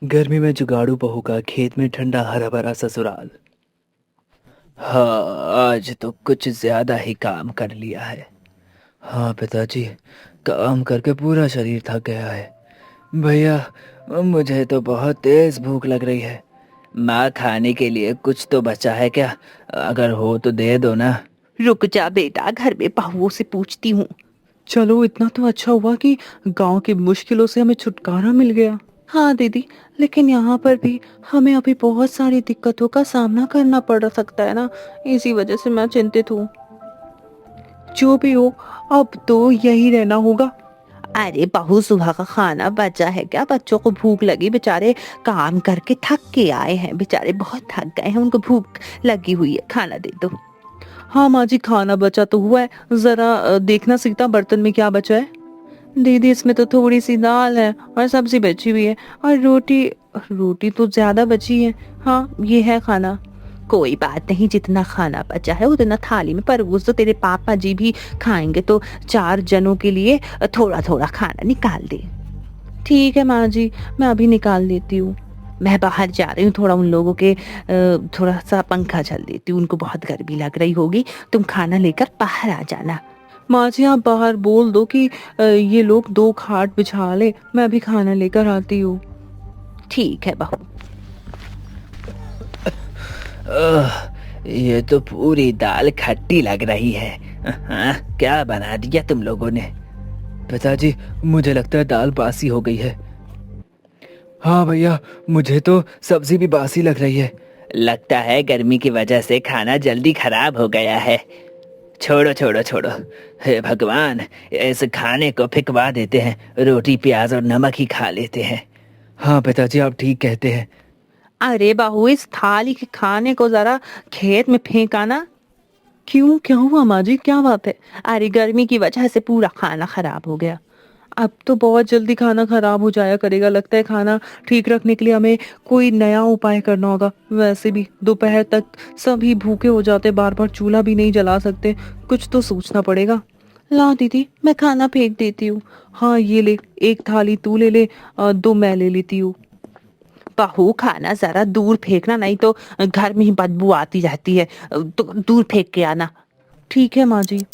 गर्मी में जुगाड़ू बहू का खेत में ठंडा हरा भरा ससुराल। हाँ, आज तो कुछ ज्यादा ही काम कर लिया है। हाँ पिताजी, काम करके पूरा शरीर थक गया है। भैया, मुझे तो बहुत तेज भूख लग रही है। माँ, खाने के लिए कुछ तो बचा है क्या? अगर हो तो दे दो ना। रुक जा बेटा, घर में बहुओं से पूछती हूँ। चलो, इतना तो अच्छा हुआ कि गांव की मुश्किलों से हमें छुटकारा मिल गया। हाँ दीदी, लेकिन यहाँ पर भी हमें अभी बहुत सारी दिक्कतों का सामना करना पड़ सकता है ना। इसी वजह से मैं चिंतित हूँ। जो भी हो, अब तो यही रहना होगा। अरे बहू, सुबह का खाना बचा है क्या? बच्चों को भूख लगी, बेचारे काम करके थक के आए हैं, बेचारे बहुत थक गए हैं, उनको भूख लगी हुई है, खाना दे दो। हाँ माँ जी, खाना बचा तो हुआ है। जरा देखना सीता, बर्तन में क्या बचा है। दीदी, इसमें तो थोड़ी सी दाल है और सब्जी बची हुई है, और रोटी। रोटी तो ज्यादा बची है। हाँ, ये है खाना। कोई बात नहीं, जितना खाना बचा है उतना थाली में परोस दो, तेरे पापा जी भी खाएंगे तो 4 जनों के लिए थोड़ा थोड़ा खाना निकाल दे। ठीक है माँ जी, मैं अभी निकाल देती हूँ। मैं बाहर जा रही हूँ, थोड़ा उन लोगों के थोड़ा सा पंखा झल देती हूँ, उनको बहुत गर्मी लग रही होगी। तुम खाना लेकर बाहर आ जाना। माँ जी, आप बाहर बोल दो कि ये लोग 2 खाट बिछा ले, मैं अभी खाना लेकर आती हूँ। ठीक है बहू। ये तो पूरी दाल खट्टी लग रही है। हाँ, क्या बना दिया तुम लोगों ने? पिताजी, मुझे लगता है दाल बासी हो गई है। हाँ भैया, मुझे तो सब्जी भी बासी लग रही है। लगता है गर्मी की वजह से खाना जल्दी खराब हो गया है। छोड़ो छोड़ो छोड़ो, हे भगवान, इस खाने को फेंकवा देते हैं, रोटी प्याज और नमक ही खा लेते हैं। हाँ पिताजी, आप ठीक कहते हैं। अरे बहू, इस थाली के खाने को जरा खेत में फेंकाना। क्यों, क्या हुआ माँ जी, क्या बात है। अरे गर्मी की वजह से पूरा खाना खराब हो गया। अब तो बहुत जल्दी खाना खराब हो जाया करेगा। लगता है खाना ठीक रखने के लिए हमें कोई नया उपाय करना होगा। वैसे भी दोपहर तक सभी भूखे हो जाते, बार बार चूल्हा भी नहीं जला सकते। कुछ तो सोचना पड़ेगा। ला दीदी, मैं खाना फेंक देती हूँ। हाँ ये ले, 1 थाली तू ले ले, 2 मैं ले लेती हूँ। बहू, खाना जरा दूर फेंकना, नहीं तो घर में ही बदबू आती रहती है, तो दूर फेंक के आना। ठीक है माँ जी।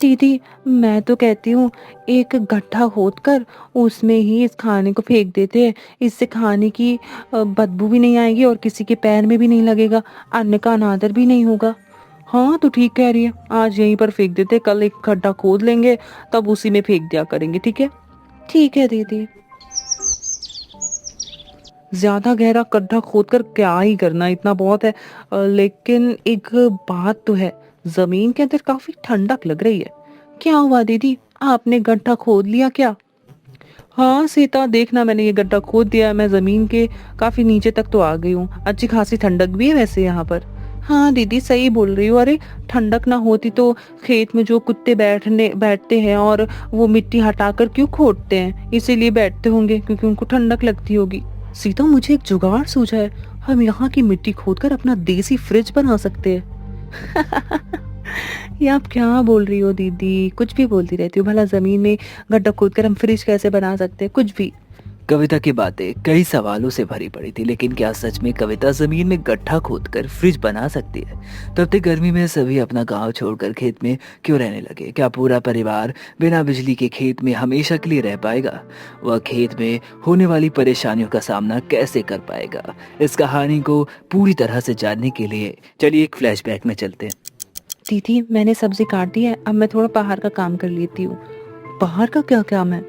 दीदी, मैं तो कहती हूँ एक गड्ढा खोद कर उसमें ही इस खाने को फेंक देते हैं। इससे खाने की बदबू भी नहीं आएगी और किसी के पैर में भी नहीं लगेगा, अन्न का अनादर भी नहीं होगा। हाँ तो ठीक कह रही है, आज यहीं पर फेंक देते, कल एक गड्ढा खोद लेंगे, तब उसी में फेंक दिया करेंगे। ठीक है। ठीक है दीदी। ज्यादा गहरा गड्ढा खोद कर क्या ही करना, इतना बहुत है। लेकिन एक बात तो है, जमीन के अंदर काफी ठंडक लग रही है। क्या हुआ दीदी, आपने गड्ढा खोद लिया क्या? हाँ सीता, देखना, मैंने ये गड्ढा खोद दिया है। मैं जमीन के काफी नीचे तक तो आ गई हूँ। अच्छी खासी ठंडक भी है वैसे यहाँ पर। हाँ दीदी, सही बोल रही हो। अरे ठंडक ना होती तो खेत में जो कुत्ते बैठते हैं और वो मिट्टी हटाकर क्यों खोदते हैं? इसीलिए बैठते होंगे क्योंकि उनको ठंडक लगती होगी। सीता, मुझे एक जुगाड़ सूझा है। हम यहाँ की मिट्टी खोदकर अपना देसी फ्रिज बना सकते हैं। ये आप क्या बोल रही हो दीदी, कुछ भी बोलती रहती हो। भला जमीन में गड्ढा खोदकर हम फ्रिज कैसे बना सकते हैं? कुछ भी। कविता की बातें कई सवालों से भरी पड़ी थी, लेकिन क्या सच में कविता जमीन में गड्ढा खोदकर फ्रिज बना सकती है? तब तक गर्मी में सभी अपना गांव छोड़कर खेत में क्यों रहने लगे? क्या पूरा परिवार बिना बिजली के खेत में हमेशा के लिए रह पाएगा? वह खेत में होने वाली परेशानियों का सामना कैसे कर पाएगा? इस कहानी को पूरी तरह से जानने के लिए चलिए एक फ्लैशबैक में चलते हैं। दीदी, मैंने सब्जी काट दी है, अब मैं थोड़ा बाहर का काम कर लेती हूँ। बाहर का क्या काम है?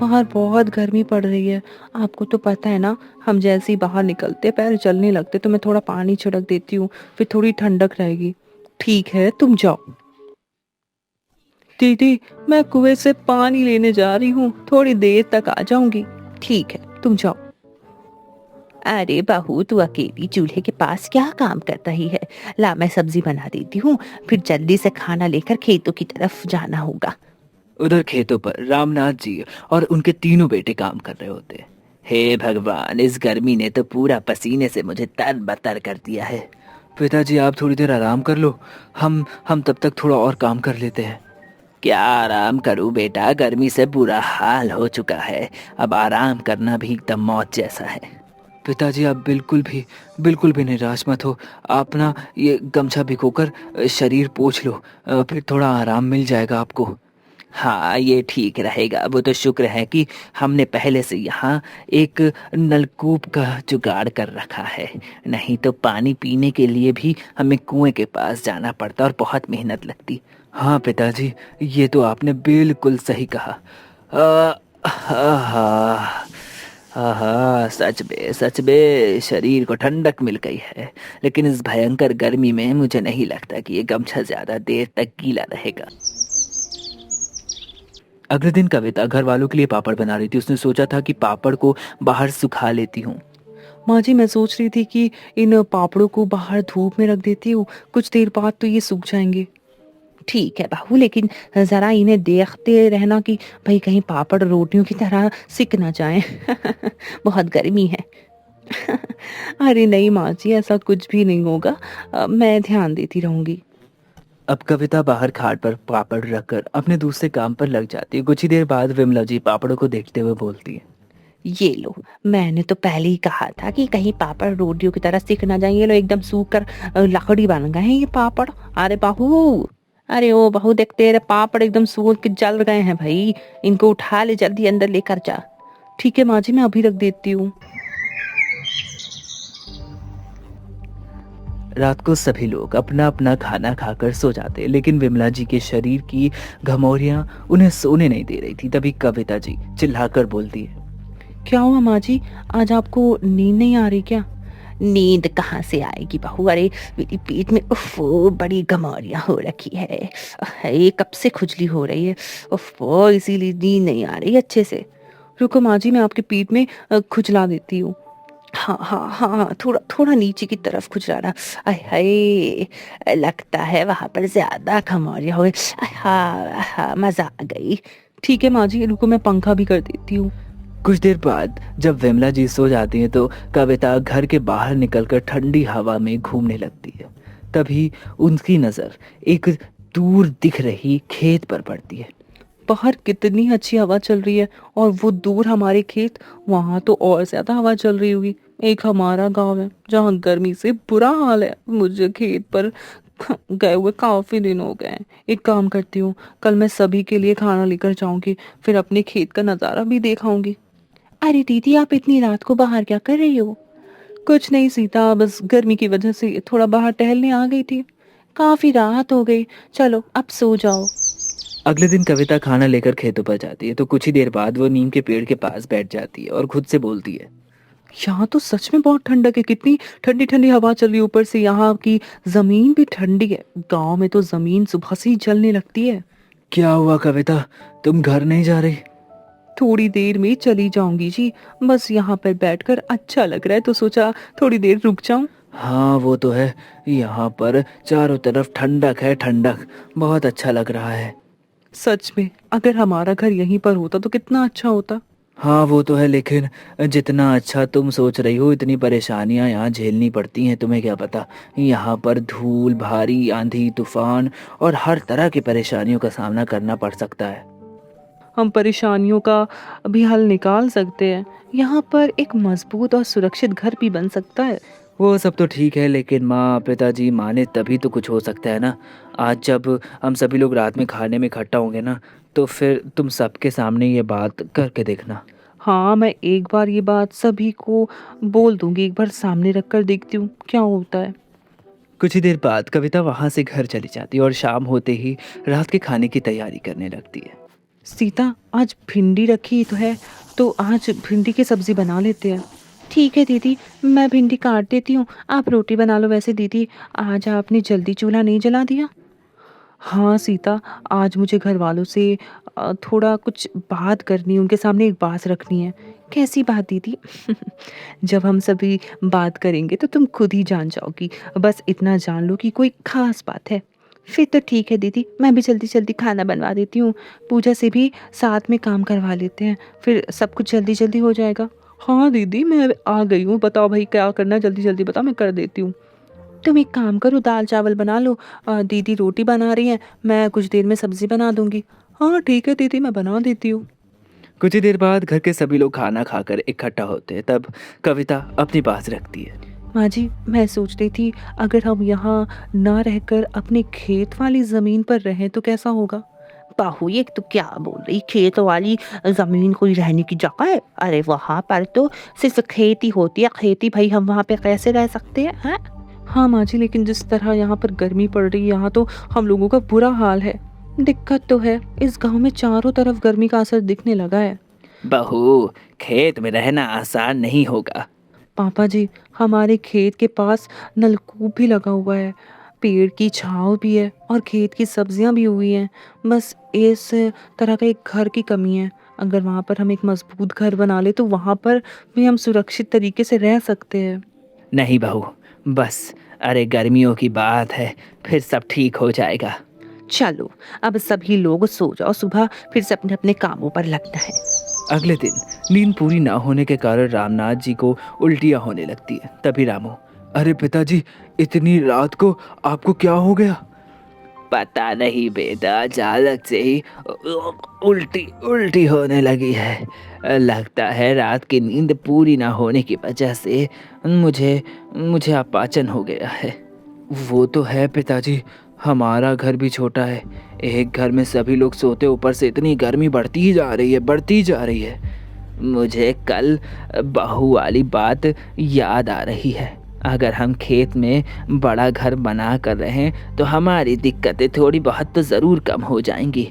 बाहर बहुत गर्मी पड़ रही है, आपको तो पता है ना। हम जैसे ही बाहर निकलते पैर जलने लगते, तो मैं थोड़ा पानी छिड़क देती हूँ, फिर थोड़ी ठंडक रहेगी। ठीक है, तुम जाओ। दीदी, मैं कुएं से पानी लेने जा रही हूँ, थोड़ी देर तक आ जाऊंगी। ठीक है, तुम जाओ। अरे बहू, तू अकेली चूल्हे के पास क्या काम कर रही है? ला, मैं सब्जी बना देती हूँ, फिर जल्दी से खाना लेकर खेतों की तरफ जाना होगा। उधर खेतों पर रामनाथ जी और उनके तीनों बेटे काम कर रहे होते। हे भगवान, इस गर्मी ने तो पूरा पसीने से मुझे तरबतर कर दिया है। पिताजी, आप थोड़ी देर आराम कर लो, हम तब तक थोड़ा और काम कर लेते हैं। क्या आराम करूं बेटा, गर्मी से बुरा हाल हो चुका है। अब आराम करना भी एकदम मौत जैसा है। पिताजी आप बिल्कुल भी निराश मत हो। आप ना ये गमछा भिगोकर शरीर पोंछ लो, फिर थोड़ा आराम मिल जाएगा आपको। हाँ ये ठीक रहेगा। वो तो शुक्र है कि हमने पहले से यहाँ एक नलकूप का जुगाड़ कर रखा है, नहीं तो पानी पीने के लिए भी हमें कुएं के पास जाना पड़ता और बहुत मेहनत लगती। हाँ पिताजी, ये तो आपने बिल्कुल सही कहा। आहा, आहा, सच में शरीर को ठंडक मिल गई है। लेकिन इस भयंकर गर्मी में मुझे नहीं लगता कि ये गमछा ज्यादा देर तक गीला रहेगा। अगले दिन कविता घर वालों के लिए पापड़ बना रही थी। उसने सोचा था कि पापड़ को बाहर सुखा लेती हूँ। माँ जी, मैं सोच रही थी कि इन पापड़ों को बाहर धूप में रख देती हूँ, कुछ देर बाद तो ये सूख जाएंगे। ठीक है बहू, लेकिन जरा इन्हें देखते रहना कि भाई कहीं पापड़ रोटियों की तरह सिक ना जाएं। बहुत गर्मी है। अरे नहीं माँ जी, ऐसा कुछ भी नहीं होगा, मैं ध्यान देती रहूंगी। अब कविता बाहर खाट पर पापड़ रखकर अपने दूसरे काम पर लग जाती है। कुछ ही देर बाद विमला जी पापड़ों को देखते हुए बोलती है, ये लो, मैंने तो पहले ही कहा था कि कहीं पापड़ रोटियों की तरह सिक ना जाए। ये लो एकदम सूख कर लकड़ी बन गए हैं ये पापड़। अरे बहू, अरे ओ बहू, देख तेरे पापड़ एकदम सूख के जल गए हैं भाई। इनको उठा ले, जल्दी अंदर लेकर जा। ठीक है माँ जी, मैं अभी रख देती हूँ। रात को सभी लोग अपना अपना खाना खाकर सो जाते, लेकिन विमला जी के शरीर की घमौरियां उन्हें सोने नहीं दे रही थी। तभी कविता जी चिल्लाकर बोलती है, क्या हुआ माँ जी, आज आपको नींद नहीं आ रही क्या? नींद कहाँ से आएगी बहू? अरे मेरी पेट में उफ बड़ी गमौरियां हो रखी है। ये कब से खुजली हो रही है, उफ, इसीलिए नींद नहीं आ रही अच्छे से। रुको माँ जी, मैं आपकी पीठ में खुजला देती हूँ। हाँ हाँ हाँ हाँ, थोड़ा थोड़ा नीचे की तरफ खुजलाना। आय हाय, लगता है वहां पर ज्यादा गमौरियां हो गई। हाँ हाँ, मजा आ गई। ठीक है माँ जी, रुको मैं पंखा भी कर देती हूँ। कुछ देर बाद जब विमला जी सो जाती हैं तो कविता घर के बाहर निकलकर ठंडी हवा में घूमने लगती है। तभी उनकी नजर एक दूर दिख रही खेत पर पड़ती है। बाहर कितनी अच्छी हवा चल रही है, और वो दूर हमारे खेत, वहां तो और ज्यादा हवा चल रही होगी। एक हमारा गांव है जहाँ गर्मी से बुरा हाल है। मुझे खेत पर गए हुए काफी दिन हो गए हैं। एक काम करती हूँ, कल मैं सभी के लिए खाना लेकर जाऊंगी, फिर अपने खेत का नजारा भी देखाऊंगी। अरे दीदी, आप इतनी रात को बाहर क्या कर रही हो? कुछ नहीं सीता, बस गर्मी की वजह से थोड़ा बाहर टहलने आ गई थी। काफी रात हो गई, चलो अब सो जाओ। अगले दिन कविता खाना लेकर खेतों पर जाती है तो कुछ ही देर बाद वो नीम के पेड़ के पास बैठ जाती है और खुद से बोलती है, यहाँ तो सच में बहुत ठंडक है, कितनी ठंडी ठंडी हवा चल रही है। ऊपर से यहाँ की जमीन भी ठंडी है। गांव में तो जमीन सुबह से ही जलने लगती है। क्या हुआ कविता, तुम घर नहीं जा रही? थोड़ी देर में चली जाऊंगी जी, बस यहाँ पर बैठकर अच्छा लग रहा है तो सोचा थोड़ी देर रुक जाऊं। हाँ वो तो है, यहाँ पर चारों तरफ ठंडक है, ठंडक, बहुत अच्छा लग रहा है। सच में अगर हमारा घर यहीं पर होता तो कितना अच्छा होता। हाँ वो तो है, लेकिन जितना अच्छा तुम सोच रही हो इतनी परेशानियां यहाँ झेलनी पड़ती हैं। तुम्हें क्या पता, यहाँ पर धूल, भारी आंधी, तूफान और हर तरह की परेशानियों का सामना करना पड़ सकता है। हम परेशानियों का भी हल निकाल सकते हैं। यहाँ पर एक मजबूत और सुरक्षित घर भी बन सकता है। वो सब तो ठीक है, लेकिन माँ पिताजी माने तभी तो कुछ हो सकता है ना। आज जब हम सभी लोग रात में खाने में इकट्ठा होंगे ना, तो फिर तुम सबके सामने ये बात करके देखना। हाँ, मैं एक बार ये बात सभी को बोल दूंगी, एक बार सामने रख कर देखती हूँ क्या होता है। कुछ ही देर बाद कविता वहाँ से घर चली जाती है और शाम होते ही रात के खाने की तैयारी करने लगती है। सीता, आज भिंडी रखी तो है, तो आज भिंडी की सब्जी बना लेते हैं। ठीक है दीदी, मैं भिंडी काट देती हूँ, आप रोटी बना लो। वैसे दीदी, आज आपने जल्दी चूल्हा नहीं जला दिया? हाँ सीता, आज मुझे घर वालों से थोड़ा कुछ बात करनी, उनके सामने एक बात रखनी है। कैसी बात दीदी? जब हम सभी बात करेंगे तो तुम खुद ही जान जाओगी। बस इतना जान लो कि कोई खास बात है। फिर तो ठीक है दीदी, मैं भी जल्दी जल्दी खाना बनवा देती हूँ। पूजा से भी साथ में काम करवा लेते हैं, फिर सब कुछ जल्दी जल्दी हो जाएगा। हाँ दीदी, मैं आ गई हूँ, बताओ भाई क्या करना है, जल्दी जल्दी बताओ, मैं कर देती हूँ। तुम एक काम करो, दाल चावल बना लो। दीदी रोटी बना रही हैं, मैं कुछ देर में सब्जी बना दूंगी। हाँ ठीक है दीदी, मैं बना देती हूँ। कुछ ही देर बाद घर के सभी लोग खाना खाकर इकट्ठा होते हैं। तब कविता अपनी बात रखती है। माँ जी, मैं सोच रही थी अगर हम यहाँ ना रहकर अपने खेत वाली ज़मीन पर रहें तो कैसा होगा? बहू ये तो क्या बोल रही, खेत वाली जमीन कोई रहने की जगह है? अरे वहां पर तो सिर्फ खेती होती है, खेती भाई हम वहां पे कैसे रह सकते हैं हैं? हाँ माँ जी, लेकिन जिस तरह यहाँ पर गर्मी पड़ रही है, यहाँ तो हम लोगों का बुरा हाल है। दिक्कत तो है, इस गांव में चारों तरफ गर्मी का असर दिखने लगा है। बहू, खेत में रहना आसान नहीं होगा। पापा जी, हमारे खेत के पास नलकूप भी लगा हुआ है, पेड़ की छाँव भी है और खेत की सब्जियां भी हुई हैं। बस इस तरह का एक घर की कमी है। अगर वहाँ पर हम एक मजबूत घर बना ले तो वहाँ पर भी हम सुरक्षित तरीके से रह सकते हैं। नहीं बहू, बस अरे गर्मियों की बात है, फिर सब ठीक हो जाएगा। चलो अब सभी लोग सो जाओ, सुबह फिर से अपने अपने कामों पर लगना है। अगले दिन नींद पूरी ना होने के कारण रामनाथ जी को उल्टियाँ होने लगती है। तभी रामू, अरे पिताजी, इतनी रात को आपको क्या हो गया? पता नहीं बेटा, अचानक से ही उल्टी उल्टी होने लगी है। लगता है रात की नींद पूरी ना होने की वजह से मुझे मुझे अपाचन हो गया है। वो तो है पिताजी, हमारा घर भी छोटा है। एक घर में सभी लोग सोते, ऊपर से इतनी गर्मी बढ़ती ही जा रही है, बढ़ती ही जा रही है। मुझे कल बहू वाली बात याद आ रही है। अगर हम खेत में बड़ा घर बना कर रहें तो हमारी दिक्कतें थोड़ी बहुत तो ज़रूर कम हो जाएंगी।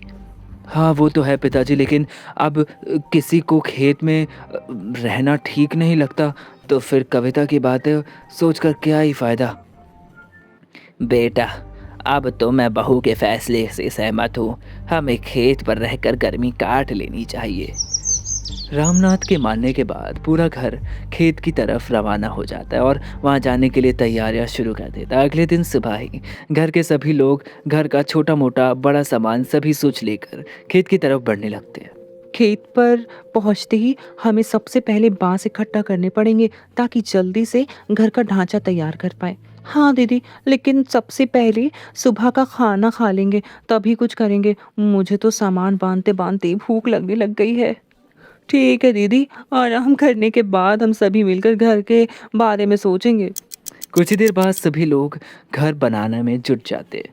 हाँ वो तो है पिताजी, लेकिन अब किसी को खेत में रहना ठीक नहीं लगता, तो फिर कविता की बातें सोचकर क्या ही फ़ायदा। बेटा, अब तो मैं बहू के फैसले से सहमत हूँ। हमें खेत पर रहकर गर्मी काट लेनी चाहिए। रामनाथ के मानने के बाद पूरा घर खेत की तरफ रवाना हो जाता है और वहाँ जाने के लिए तैयारियां शुरू कर देता है। अगले दिन सुबह ही घर के सभी लोग घर का छोटा मोटा बड़ा सामान सभी सोच लेकर खेत की तरफ बढ़ने लगते हैं। खेत पर पहुंचते ही हमें सबसे पहले बांस इकट्ठा करने पड़ेंगे ताकि जल्दी से घर का ढांचा तैयार कर पाए। हाँ दीदी, लेकिन सबसे पहले सुबह का खाना खा लेंगे, तभी कुछ करेंगे। मुझे तो सामान बांधते बांधते भूख लगने लग गई है। ठीक है दीदी, आराम करने के बाद हम सभी मिलकर घर के बारे में सोचेंगे। कुछ ही देर बाद सभी लोग घर बनाने में जुट जाते।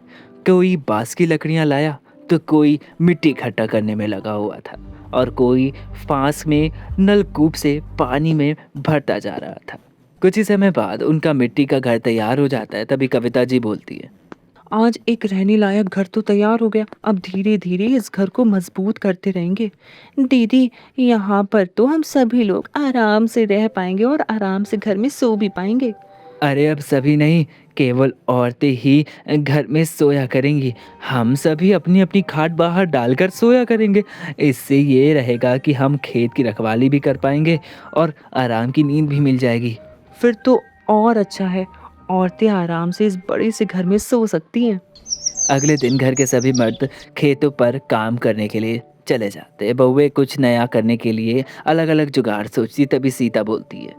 कोई बांस की लकड़ियां लाया तो कोई मिट्टी इकट्ठा करने में लगा हुआ था और कोई पास में नलकूप से पानी में भरता जा रहा था। कुछ ही समय बाद उनका मिट्टी का घर तैयार हो जाता है। तभी कविता जी बोलती है, आज एक रहने लायक घर तो तैयार हो गया, अब धीरे धीरे इस घर को मजबूत करते रहेंगे। दीदी, यहाँ पर तो हम सभी लोग आराम से रह पाएंगे और आराम से घर में सो भी पाएंगे। अरे अब सभी नहीं, केवल औरतें ही घर में सोया करेंगी। हम सभी अपनी अपनी खाट बाहर डालकर सोया करेंगे। इससे ये रहेगा कि हम खेत की रखवाली भी कर पाएंगे और आराम की नींद भी मिल जाएगी। फिर तो और अच्छा है, औरतें आराम से इस बड़े से घर में सो सकती हैं। अगले दिन घर के सभी मर्द खेतों पर काम करने के लिए चले जाते हैं। बहुएं कुछ नया करने के लिए अलग अलग जुगाड़ सोचती। तभी सीता बोलती है,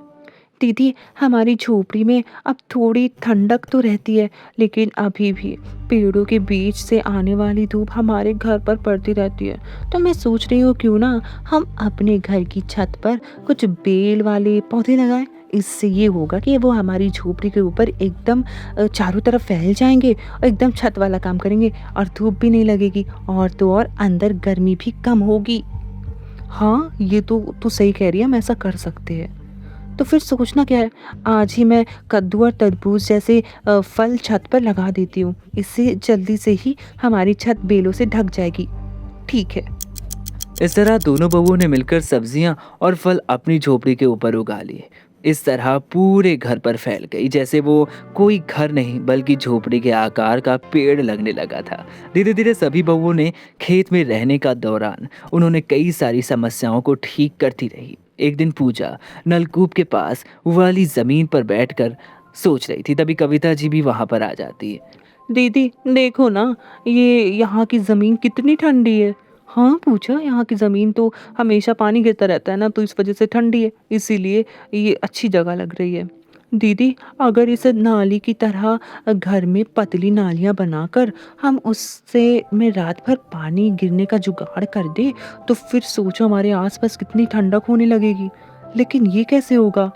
दीदी, हमारी झोपड़ी में अब थोड़ी ठंडक तो रहती है, लेकिन अभी भी पेड़ों के बीच से आने वाली धूप हमारे घर पर पड़ती रहती है। तो मैं सोच रही हूँ क्यों ना हम अपने घर की छत पर कुछ बेल वाले पौधे लगाएं। इससे ये होगा कि वो हमारी झोपड़ी के ऊपर एकदम चारों तरफ फैल जाएंगे और एकदम छत वाला काम करेंगे और धूप भी नहीं लगेगी, और तो और अंदर गर्मी भी कम होगी। हाँ, ये तो सही कह रही है, हम ऐसा कर सकते हैं। तो फिर सोचना क्या है, आज ही मैं कद्दू और तरबूज जैसे फल छत पर लगा देती हूँ। इससे जल्दी से ही हमारी छत बेलों से ढक जाएगी। ठीक है। इस तरह दोनों बहुओं ने मिलकर सब्जियां और फल अपनी झोपड़ी के ऊपर उगा लिए। इस तरह पूरे घर पर फैल गई, जैसे वो कोई घर नहीं बल्कि झोपड़ी के आकार का पेड़ लगने लगा था। धीरे धीरे सभी बहुओं ने खेत में रहने का दौरान उन्होंने कई सारी समस्याओं को ठीक करती रही। एक दिन पूजा नलकूप के पास वाली जमीन पर बैठकर सोच रही थी। तभी कविता जी भी वहां पर आ जाती है। दीदी देखो ना, ये यहाँ की ज़मीन कितनी ठंडी है। हाँ पूछा, यहाँ की ज़मीन तो हमेशा पानी गिरता रहता है ना, तो इस वजह से ठंडी है, इसीलिए ये अच्छी जगह लग रही है। दीदी, अगर इसे नाली की तरह घर में पतली नालियाँ बनाकर हम उससे में रात भर पानी गिरने का जुगाड़ कर दें, तो फिर सोचो हमारे आसपास कितनी ठंडक होने लगेगी। लेकिन ये कैसे होगा?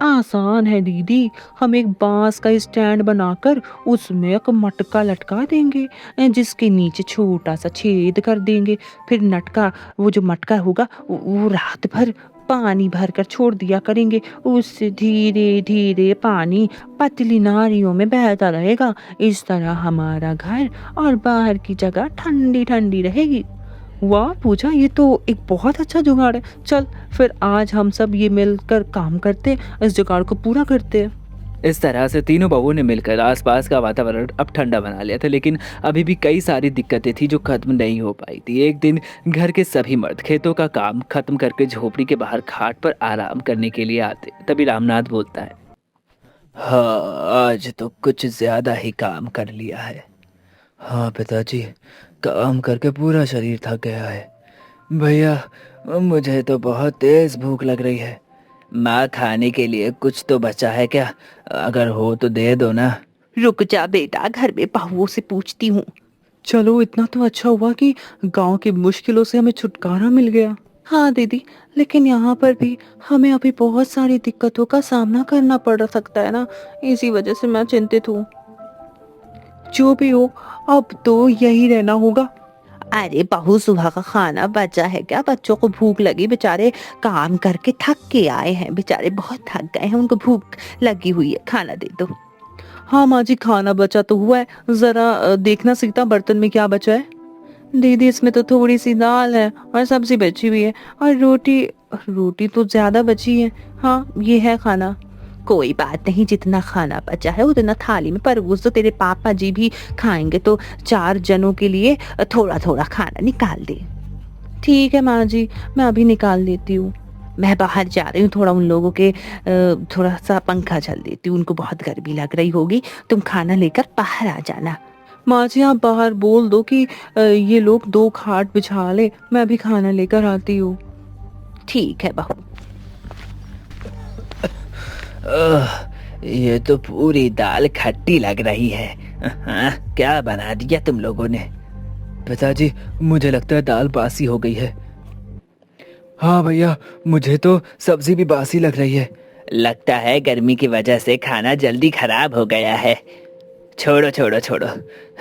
आसान है दीदी, हम एक बांस का स्टैंड बनाकर उसमें एक मटका लटका देंगे, जिसके नीचे छोटा सा छेद कर देंगे। फिर नटका वो जो मटका होगा वो रात भर पानी भरकर छोड़ दिया करेंगे। उससे धीरे धीरे पानी पतली नालियों में बहता रहेगा। इस तरह हमारा घर और बाहर की जगह ठंडी ठंडी रहेगी। वाह पूजा, ये तो एक बहुत अच्छा जुगाड़ है। चल फिर आज हम सब ये मिलकर काम करते, इस जुगाड़ को पूरा करते हैं। इस तरह से तीनों बहुओं ने मिलकर आसपास का वातावरण अब ठंडा बना लिया था, लेकिन अभी भी कई सारी दिक्कतें थी जो खत्म नहीं हो पाई थी। एक दिन घर के सभी मर्द खेतों का काम खत्म करके झोपड़ी के बाहर खाट पर आराम करने के लिए आते। तभी रामनाथ बोलता है, हाँ आज तो कुछ ज्यादा ही काम कर लिया है। हाँ पिताजी, काम करके पूरा शरीर थक गया है। भैया मुझे तो बहुत तेज भूख लग रही है। माँ खाने के लिए कुछ तो बचा है क्या? अगर हो तो दे दो ना। रुक जा बेटा, घर में बहुओं से पूछती हूँ। चलो इतना तो अच्छा हुआ कि गांव की मुश्किलों से हमें छुटकारा मिल गया। हाँ दीदी, लेकिन यहाँ पर भी हमें अभी बहुत सारी दिक्कतों का सामना करना पड़ सकता है ना, इसी वजह से मैं चिंतित हूँ। जो भी हो, अब तो यही रहना होगा। अरे बहू, सुबह का खाना बचा है क्या? बच्चों को भूख लगी, बेचारे काम करके थक के आए हैं, बेचारे बहुत थक गए हैं, उनको भूख लगी हुई है, खाना दे दो। हाँ माँ जी, खाना बचा तो हुआ है, जरा देखना सीता बर्तन में क्या बचा है। दीदी इसमें तो थोड़ी सी दाल है और सब्जी बची हुई है, और रोटी रोटी तो ज्यादा बची है। हाँ ये है खाना। कोई बात नहीं, जितना खाना बचा है उतना थाली में परोस दो, तेरे पापा जी भी खाएंगे तो 4 जनों के लिए थोड़ा थोड़ा खाना निकाल दे। ठीक है माँ जी, मैं अभी निकाल देती हूँ। मैं बाहर जा रही हूँ, थोड़ा उन लोगों के थोड़ा सा पंखा चल देती हूँ, उनको बहुत गर्मी लग रही होगी। तुम खाना लेकर बाहर आ जाना। माँ जी आप बाहर बोल दो कि ये लोग 2 खाट बिछा ले, मैं अभी खाना लेकर आती हूँ। ठीक है बहू। ये तो पूरी दाल खट्टी लग रही है। हाँ, क्या बना दिया तुम लोगों ने? पिताजी मुझे लगता है दाल बासी हो गई है। हाँ भैया, मुझे तो सब्जी भी बासी लग रही है। लगता है गर्मी की वजह से खाना जल्दी खराब हो गया है। छोड़ो छोड़ो छोड़ो,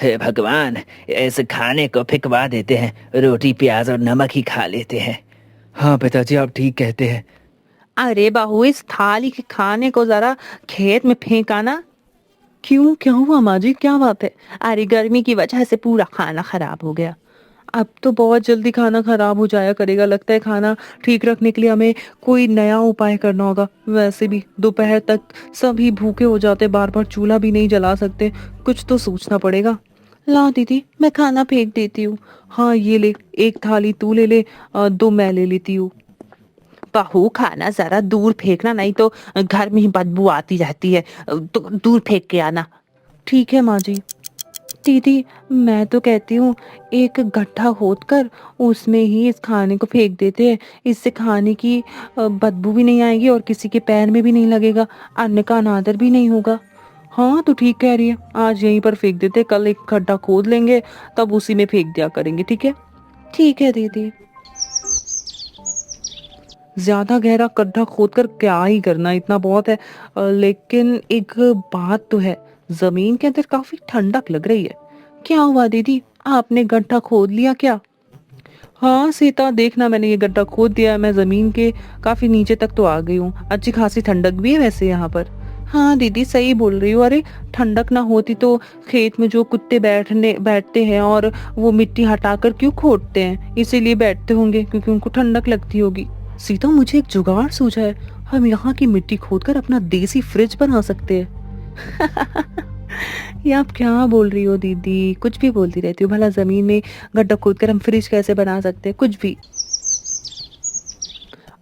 हे भगवान, इस खाने को फेंकवा देते हैं, रोटी प्याज और नमक ही खा लेते हैं। हाँ पिताजी आप ठीक कहते हैं। अरे बहू, इस थाली के खाने को जरा खेत में फेंका ना। क्यों, क्या हुआ माँ जी, क्या बात है? अरे गर्मी की वजह से पूरा खाना खराब हो गया। अब तो बहुत जल्दी खाना खराब हो जाया करेगा। लगता है खाना ठीक रखने के लिए हमें कोई नया उपाय करना होगा। वैसे भी दोपहर तक सभी भूखे हो जाते, बार बार चूल्हा भी नहीं जला सकते, कुछ तो सोचना पड़ेगा। ला दीदी, मैं खाना फेंक देती हूँ। हाँ ये ले, 1 थाली तू ले ले, 2 मैं ले लेती हूँ। बहू खाना जरा दूर फेंकना, नहीं तो घर में ही बदबू आती रहती है, तो दूर फेंक के आना। ठीक है माँ जी। दीदी मैं तो कहती हूँ एक गड्ढा खोदकर उसमें ही इस खाने को फेंक देते हैं। इससे खाने की बदबू भी नहीं आएगी और किसी के पैर में भी नहीं लगेगा, अन्न का अनादर भी नहीं होगा। हाँ तो ठीक कह रही है, आज यहीं पर फेंक देते, कल एक गड्ढा खोद लेंगे तब उसी में फेंक दिया करेंगे। ठीक है। ठीक है दीदी। ज्यादा गहरा गड्ढा खोदकर क्या ही करना, इतना बहुत है। लेकिन एक बात तो है, जमीन के अंदर काफी ठंडक लग रही है। क्या हुआ दीदी, आपने गड्ढा खोद लिया क्या? हाँ सीता, देखना मैंने ये गड्ढा खोद दिया है, मैं जमीन के काफी नीचे तक तो आ गई हूँ। अच्छी खासी ठंडक भी है वैसे यहाँ पर। हाँ दीदी सही बोल रही हो। अरे ठंडक ना होती तो खेत में जो कुत्ते बैठते हैं और वो मिट्टी हटाकर क्यों खोदते हैं, इसीलिए बैठते होंगे क्योंकि उनको ठंडक लगती होगी। सीता मुझे एक जुगाड़ सूझा है, हम यहाँ की मिट्टी खोदकर अपना देसी फ्रिज बना सकते हैं। ये आप क्या बोल रही हो दीदी, कुछ भी बोलती रहती हो। भला जमीन में गड्ढा खोदकर हम फ्रिज कैसे बना सकते हैं, कुछ भी।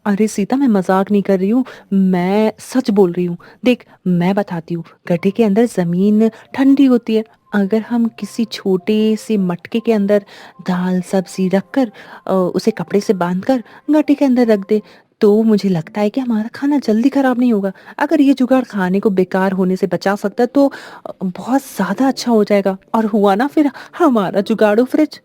अरे सीता मैं मजाक नहीं कर रही हूँ, मैं सच बोल रही हूँ। देख मैं बताती हूँ, गड्ढे के अंदर जमीन ठंडी होती है। अगर हम किसी छोटे से मटके के अंदर दाल सब्जी रखकर उसे कपड़े से बांधकर गड्ढे के अंदर रख दे, तो मुझे लगता है कि हमारा खाना जल्दी खराब नहीं होगा। अगर ये जुगाड़ खाने को बेकार होने से बचा सकता है तो बहुत ज्यादा अच्छा हो जाएगा। और हुआ ना फिर हमारा जुगाड़ू फ्रिज।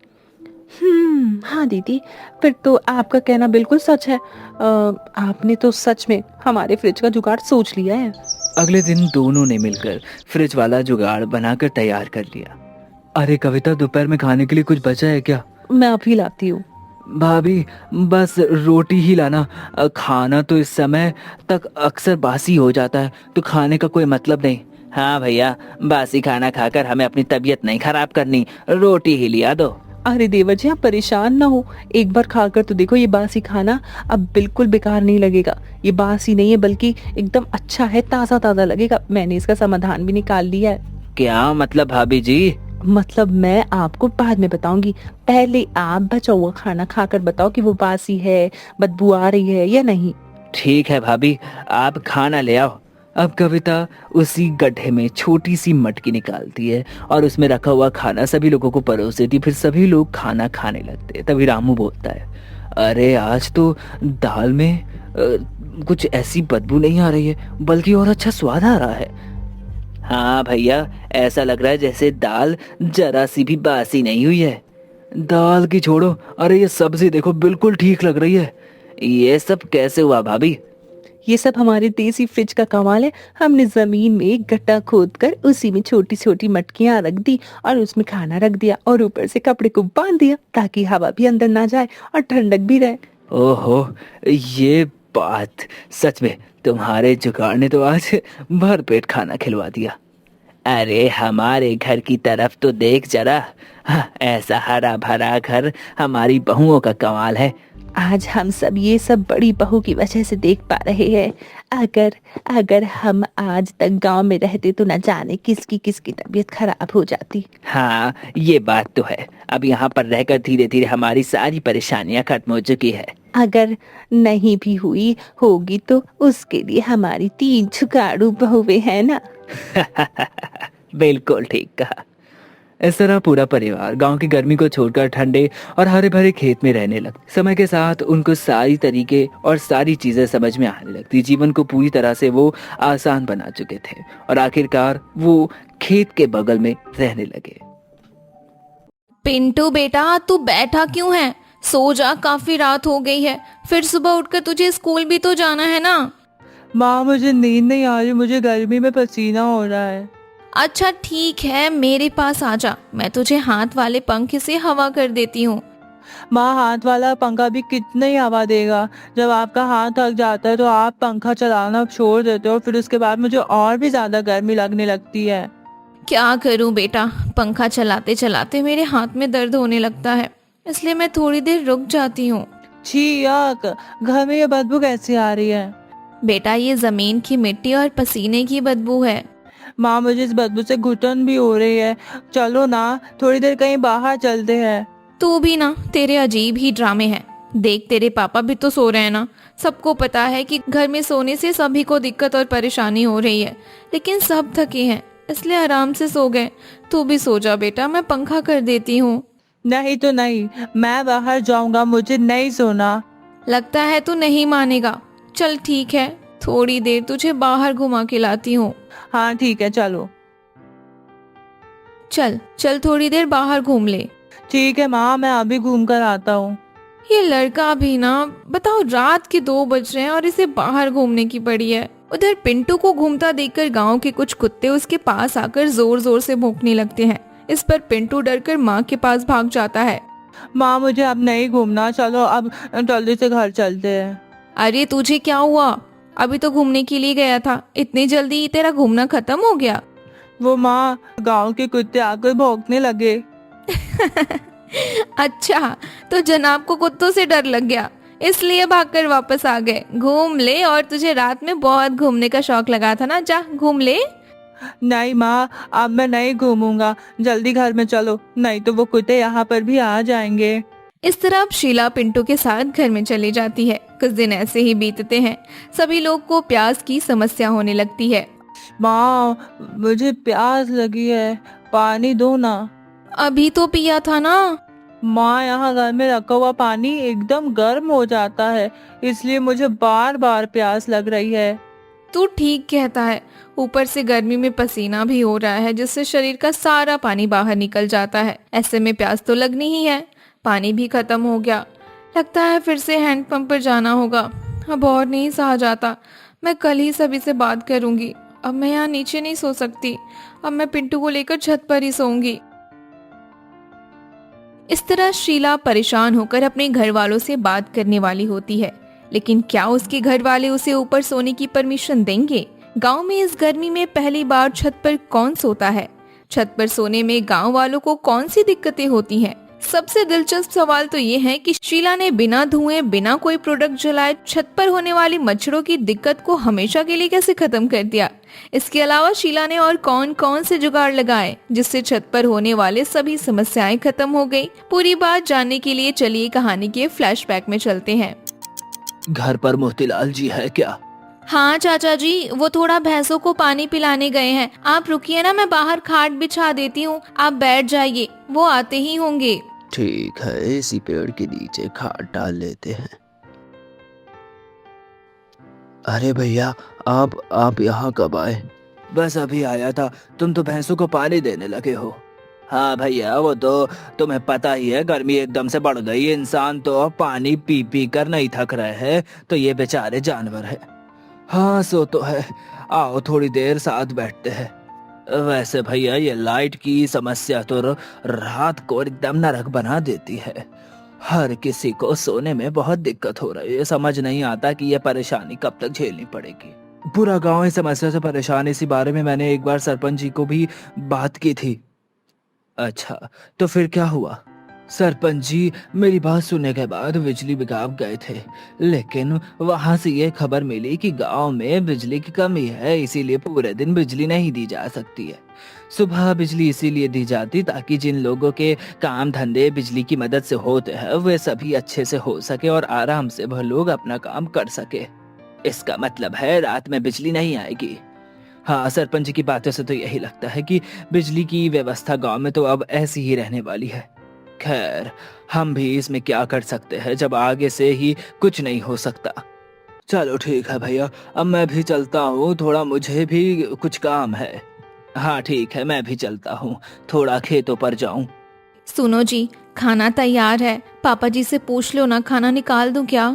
हाँ दीदी, फिर तो आपका कहना बिल्कुल सच है। आपने तो सच में हमारे फ्रिज का जुगाड़ सोच लिया है। अगले दिन दोनों ने मिलकर फ्रिज वाला जुगाड़ बनाकर तैयार कर लिया। अरे कविता, दोपहर में खाने के लिए कुछ बचा है क्या? मैं अभी लाती हूँ। भाभी, बस रोटी ही लाना। खाना तो इस समय तक अक्सर बासी हो जाता है, तो खाने का कोई मतलब नहीं। हाँ भैया, बासी खाना खाकर हमें अपनी तबीयत नहीं खराब करनी, रोटी ही लिया दो। अरे देवर जी, आप परेशान ना हो, एक बार खाकर तो देखो। ये बासी खाना अब बिल्कुल बेकार नहीं लगेगा। ये बासी नहीं है बल्कि एकदम अच्छा है, ताज़ा ताज़ा लगेगा। मैंने इसका समाधान भी निकाल लिया है। क्या मतलब भाभी जी? मतलब मैं आपको बाद में बताऊंगी, पहले आप बचा हुआ खाना खाकर बताओ कि वो बासी है, बदबू आ रही है या नहीं। ठीक है भाभी, आप खाना ले आओ। अब कविता उसी गड्ढे में छोटी सी मटकी निकालती है और उसमें रखा हुआ खाना सभी लोगों को परोस देती। फिर सभी लोग खाना खाने लगते हैं। तभी रामू बोलता है, अरे आज तो दाल में कुछ ऐसी बदबू नहीं आ रही है, बल्कि और अच्छा स्वाद आ रहा है। हाँ भैया, ऐसा लग रहा है जैसे दाल जरा सी भी बासी नहीं हुई है। दाल की छोड़ो, अरे ये सब्जी देखो, बिल्कुल ठीक लग रही है। ये सब कैसे हुआ भाभी? ये सब हमारे देसी फ्रिज का कमाल है। हमने जमीन में एक गड्ढा खोद कर उसी में छोटी छोटी मटकियां रख दी और उसमें खाना रख दिया और ऊपर से कपड़े को बांध दिया ताकि हवा भी अंदर ना जाए और ठंडक भी रहे। ओहो, ये बात, सच में तुम्हारे जुगाड़ ने तो आज भर पेट खाना खिलवा दिया। अरे हमारे घर की तरफ तो देख जरा। हाँ, ऐसा हरा भरा घर हमारी बहुओं का कमाल है। आज हम सब ये सब बड़ी बहू की वजह से देख पा रहे हैं। अगर अगर हम आज तक गांव में रहते तो न जाने किसकी किसकी तबीयत खराब हो जाती। हाँ, ये बात तो है। अब यहाँ पर रहकर धीरे धीरे हमारी सारी परेशानियां खत्म हो चुकी है। अगर नहीं भी हुई होगी तो उसके लिए हमारी 3 जुगाड़ू बहुएं हैं ना। बिल्कुल ठीक कहा। इस तरह पूरा परिवार गांव की गर्मी को छोड़कर ठंडे और हरे भरे खेत में रहने लगा। समय के साथ उनको सारी तरीके और सारी चीजें समझ में आने लगती। जीवन को पूरी तरह से वो आसान बना चुके थे और आखिरकार वो खेत के बगल में रहने लगे। पिंटू बेटा, तू बैठा क्यों है? सो जा, काफी रात हो गई है। फिर सुबह उठकर तुझे स्कूल भी तो जाना है ना। माँ, मुझे नींद नहीं आ रही, मुझे गर्मी में पसीना हो रहा है। अच्छा ठीक है, मेरे पास आ जा, मैं तुझे हाथ वाले पंखे से हवा कर देती हूँ। माँ, हाथ वाला पंखा भी कितनी हवा देगा? जब आपका हाथ थक जाता है तो आप पंखा चलाना छोड़ देते हो, फिर उसके बाद मुझे और भी ज्यादा गर्मी लगने लगती है। क्या करूँ बेटा, पंखा चलाते चलाते मेरे हाथ में दर्द होने लगता है, इसलिए मैं थोड़ी देर रुक जाती हूँ। छी याक, घर में ये बदबू कैसी आ रही है? बेटा, ये जमीन की मिट्टी और पसीने की बदबू है। माँ, मुझे इस बदबू से घुटन भी हो रही है। चलो ना, थोड़ी देर कहीं बाहर चलते हैं। तू भी ना, तेरे अजीब ही ड्रामे हैं। देख, तेरे पापा भी तो सो रहे हैं ना। सबको पता है कि घर में सोने से सभी को दिक्कत और परेशानी हो रही है, लेकिन सब थके हैं इसलिए आराम से सो गए। तू भी सो जा बेटा, मैं पंखा कर देती हूँ। नहीं तो नहीं, मैं बाहर जाऊंगा, मुझे नहीं सोना। लगता है तू नहीं मानेगा। चल ठीक है, थोड़ी देर तुझे बाहर घुमा के लाती हूँ। हाँ ठीक है, चलो। चल चल, थोड़ी देर बाहर घूम ले। ठीक है माँ, मैं अभी घूम कर आता हूँ। ये लड़का भी ना, बताओ रात के 2 बज रहे हैं और इसे बाहर घूमने की पड़ी है। उधर पिंटू को घूमता देखकर गांव के कुछ कुत्ते उसके पास आकर जोर जोर से भौंकने लगते हैं। इस पर पिंटू डरकर माँ के पास भाग जाता है। माँ, मुझे अब नहीं घूमना, चलो अब जल्दी से घर चलते हैं। अरे तुझे क्या हुआ? अभी तो घूमने के लिए गया था, इतनी जल्दी तेरा घूमना खत्म हो गया? वो माँ, गांव के कुत्ते आकर भौंकने लगे। अच्छा, तो जनाब को कुत्तों से डर लग गया, इसलिए भागकर वापस आ गए। घूम ले, और तुझे रात में बहुत घूमने का शौक लगा था ना, जा घूम ले। नहीं माँ, अब मैं नहीं घूमूंगा, जल्दी घर में चलो, नहीं तो वो कुत्ते यहाँ पर भी आ जाएंगे। इस तरह अब शीला पिंटू के साथ घर में चली जाती है। कुछ दिन ऐसे ही बीतते हैं। सभी लोग को प्यास की समस्या होने लगती है। माँ, मुझे प्यास लगी है, पानी दो ना। अभी तो पिया था ना। माँ, यहाँ घर में रखा हुआ पानी एकदम गर्म हो जाता है, इसलिए मुझे बार बार प्यास लग रही है। तू ठीक कहता है, ऊपर से गर्मी में पसीना भी हो रहा है जिससे शरीर का सारा पानी बाहर निकल जाता है। ऐसे में प्यास तो लगनी ही है। पानी भी खत्म हो गया, लगता है फिर से हैंडपंप पर जाना होगा। अब और नहीं सहा जाता, मैं कल ही सभी से बात करूंगी। अब मैं यहाँ नीचे नहीं सो सकती, अब मैं पिंटू को लेकर छत पर ही सोऊंगी। इस तरह शीला परेशान होकर अपने घर वालों से बात करने वाली होती है, लेकिन क्या उसके घर वाले उसे ऊपर सोने की परमिशन देंगे? गांव में इस गर्मी में पहली बार छत पर कौन सोता है? छत पर सोने में गांव वालों को कौन सी दिक्कतें होती हैं? सबसे दिलचस्प सवाल तो ये है कि शीला ने बिना धुएं, बिना कोई प्रोडक्ट जलाए छत पर होने वाली मच्छरों की दिक्कत को हमेशा के लिए कैसे खत्म कर दिया? इसके अलावा शीला ने और कौन कौन से जुगाड़ लगाए जिससे छत पर होने वाले सभी समस्याएं खत्म हो गई? पूरी बात जानने के लिए चलिए कहानी के फ्लैशबैक में चलते हैं। घर पर मोतीलाल जी है क्या? हाँ चाचा जी, वो थोड़ा भैंसों को पानी पिलाने गए हैं। आप रुकिए ना, मैं बाहर खाट बिछा देती हूँ, आप बैठ जाइए, वो आते ही होंगे। ठीक है, इसी पेड़ के नीचे खाट डाल लेते हैं। अरे भैया, आप यहाँ कब आए? बस अभी आया था, तुम तो भैंसों को पानी देने लगे हो। हाँ भैया, वो तो तुम्हें पता ही है, गर्मी एकदम से बढ़ गई। इंसान तो पानी पी पी कर नहीं थक रहे हैं, तो ये बेचारे जानवर है। हाँ सो तो है, आओ थोड़ी देर साथ बैठते हैं। वैसे भैया, ये लाइट की समस्या तो रात को एकदम नरक बना देती है। हर किसी को सोने में बहुत दिक्कत हो रही है, समझ नहीं आता कि ये परेशानी कब तक झेलनी पड़ेगी। पूरा गांव इस समस्या से परेशान है। इसी बारे में मैंने एक बार सरपंच जी को भी बात की थी। अच्छा, तो फिर क्या हुआ? सरपंच जी मेरी बात सुनने के बाद बिजली विभाग गए थे, लेकिन वहां से ये खबर मिली कि गांव में बिजली की कमी है, इसीलिए पूरे दिन बिजली नहीं दी जा सकती है। सुबह बिजली इसीलिए दी जाती ताकि जिन लोगों के काम धंधे बिजली की मदद से होते हैं वे सभी अच्छे से हो सके और आराम से वह लोग अपना काम कर सके। इसका मतलब है रात में बिजली नहीं आएगी। हाँ, सरपंच जी की बातों से तो यही लगता है कि बिजली की व्यवस्था गांव में तो अब ऐसी ही रहने वाली है। खैर, हम भी इसमें क्या कर सकते हैं जब आगे से ही कुछ नहीं हो सकता। चलो ठीक है भैया, अब मैं भी चलता हूँ, थोड़ा मुझे भी कुछ काम है। हाँ ठीक है, मैं भी चलता हूँ, थोड़ा खेतों पर जाऊँ। सुनो जी, खाना तैयार है, पापा जी से पूछ लो ना, खाना निकाल दूं क्या?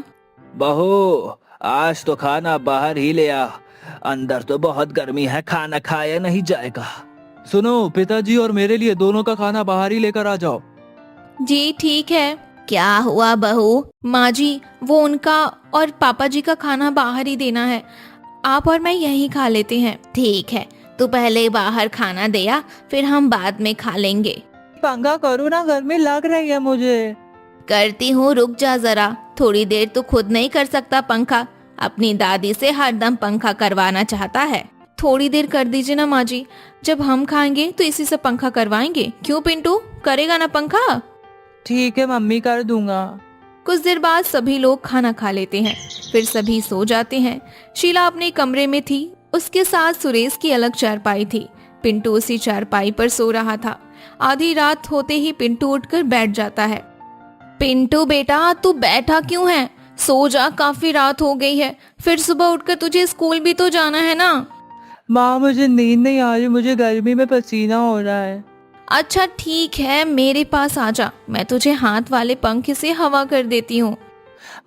बहू, आज तो खाना बाहर ही ले आ, अंदर तो बहुत गर्मी है, खाना खाया नहीं जाएगा। सुनो, पिताजी और मेरे लिए दोनों का खाना बाहर ही लेकर आ जाओ। जी ठीक है। क्या हुआ बहू? माँ जी, वो उनका और पापा जी का खाना बाहर ही देना है, आप और मैं यहीं खा लेते हैं। ठीक है, तू पहले बाहर खाना दे आ, फिर हम बाद में खा लेंगे। पंखा करो ना, गर्मी लग रही है मुझे। करती हूँ, रुक जा जरा, थोड़ी देर तू खुद नहीं कर सकता पंखा? अपनी दादी से हरदम पंखा करवाना चाहता है। थोड़ी देर कर दीजिए ना माँ जी, जब हम खाएंगे तो इसी से पंखा करवाएंगे। क्यों पिंटू, करेगा ना पंखा? ठीक है मम्मी, कर दूंगा। कुछ देर बाद सभी लोग खाना खा लेते हैं, फिर सभी सो जाते हैं। शीला अपने कमरे में थी, उसके साथ सुरेश की अलग चारपाई थी। पिंटू उसी चारपाई पर सो रहा था। आधी रात होते ही पिंटू उठकर बैठ जाता है। पिंटू बेटा, तू बैठा क्यों है? सो जा, काफी रात हो गई है, फिर सुबह उठकर तुझे स्कूल भी तो जाना है ना। माँ, मुझे नींद नहीं आ रही, मुझे गर्मी में पसीना हो रहा है। अच्छा ठीक है, मेरे पास आ जा, मैं तुझे हाथ वाले पंखे से हवा कर देती हूँ।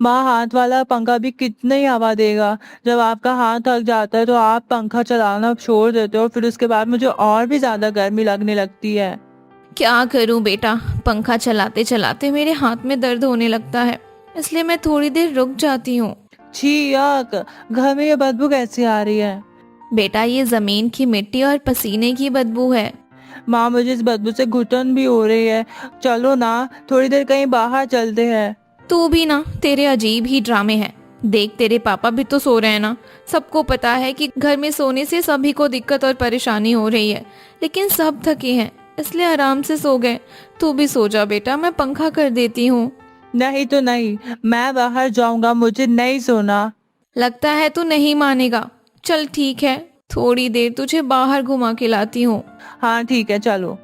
माँ, हाथ वाला पंखा भी कितनी हवा देगा? जब आपका हाथ थक जाता है तो आप पंखा चलाना छोड़ देते हो, फिर उसके बाद मुझे और भी ज्यादा गर्मी लगने लगती है। क्या करूं बेटा, पंखा चलाते चलाते मेरे हाथ में दर्द होने लगता है, इसलिए मैं थोड़ी देर रुक जाती हूँ। छी याक, घर में ये बदबू कैसी आ रही है? बेटा, ये जमीन की मिट्टी और पसीने की बदबू है। माँ, मुझे इस बदबू से घुटन भी हो रही है। चलो ना, थोड़ी देर कहीं बाहर चलते हैं। तू भी ना, तेरे अजीब ही ड्रामे हैं। देख, तेरे पापा भी तो सो रहे हैं ना। सबको पता है कि घर में सोने से सभी को दिक्कत और परेशानी हो रही है, लेकिन सब थके हैं, इसलिए आराम से सो गए। तू भी सो जा बेटा, मैं पंखा कर देती हूँ। नहीं तो नहीं, मैं बाहर जाऊंगा, मुझे नहीं सोना। लगता है तू नहीं मानेगा। चल ठीक है, थोड़ी देर तुझे बाहर घुमा के लाती हूँ। हाँ ठीक है, चलो।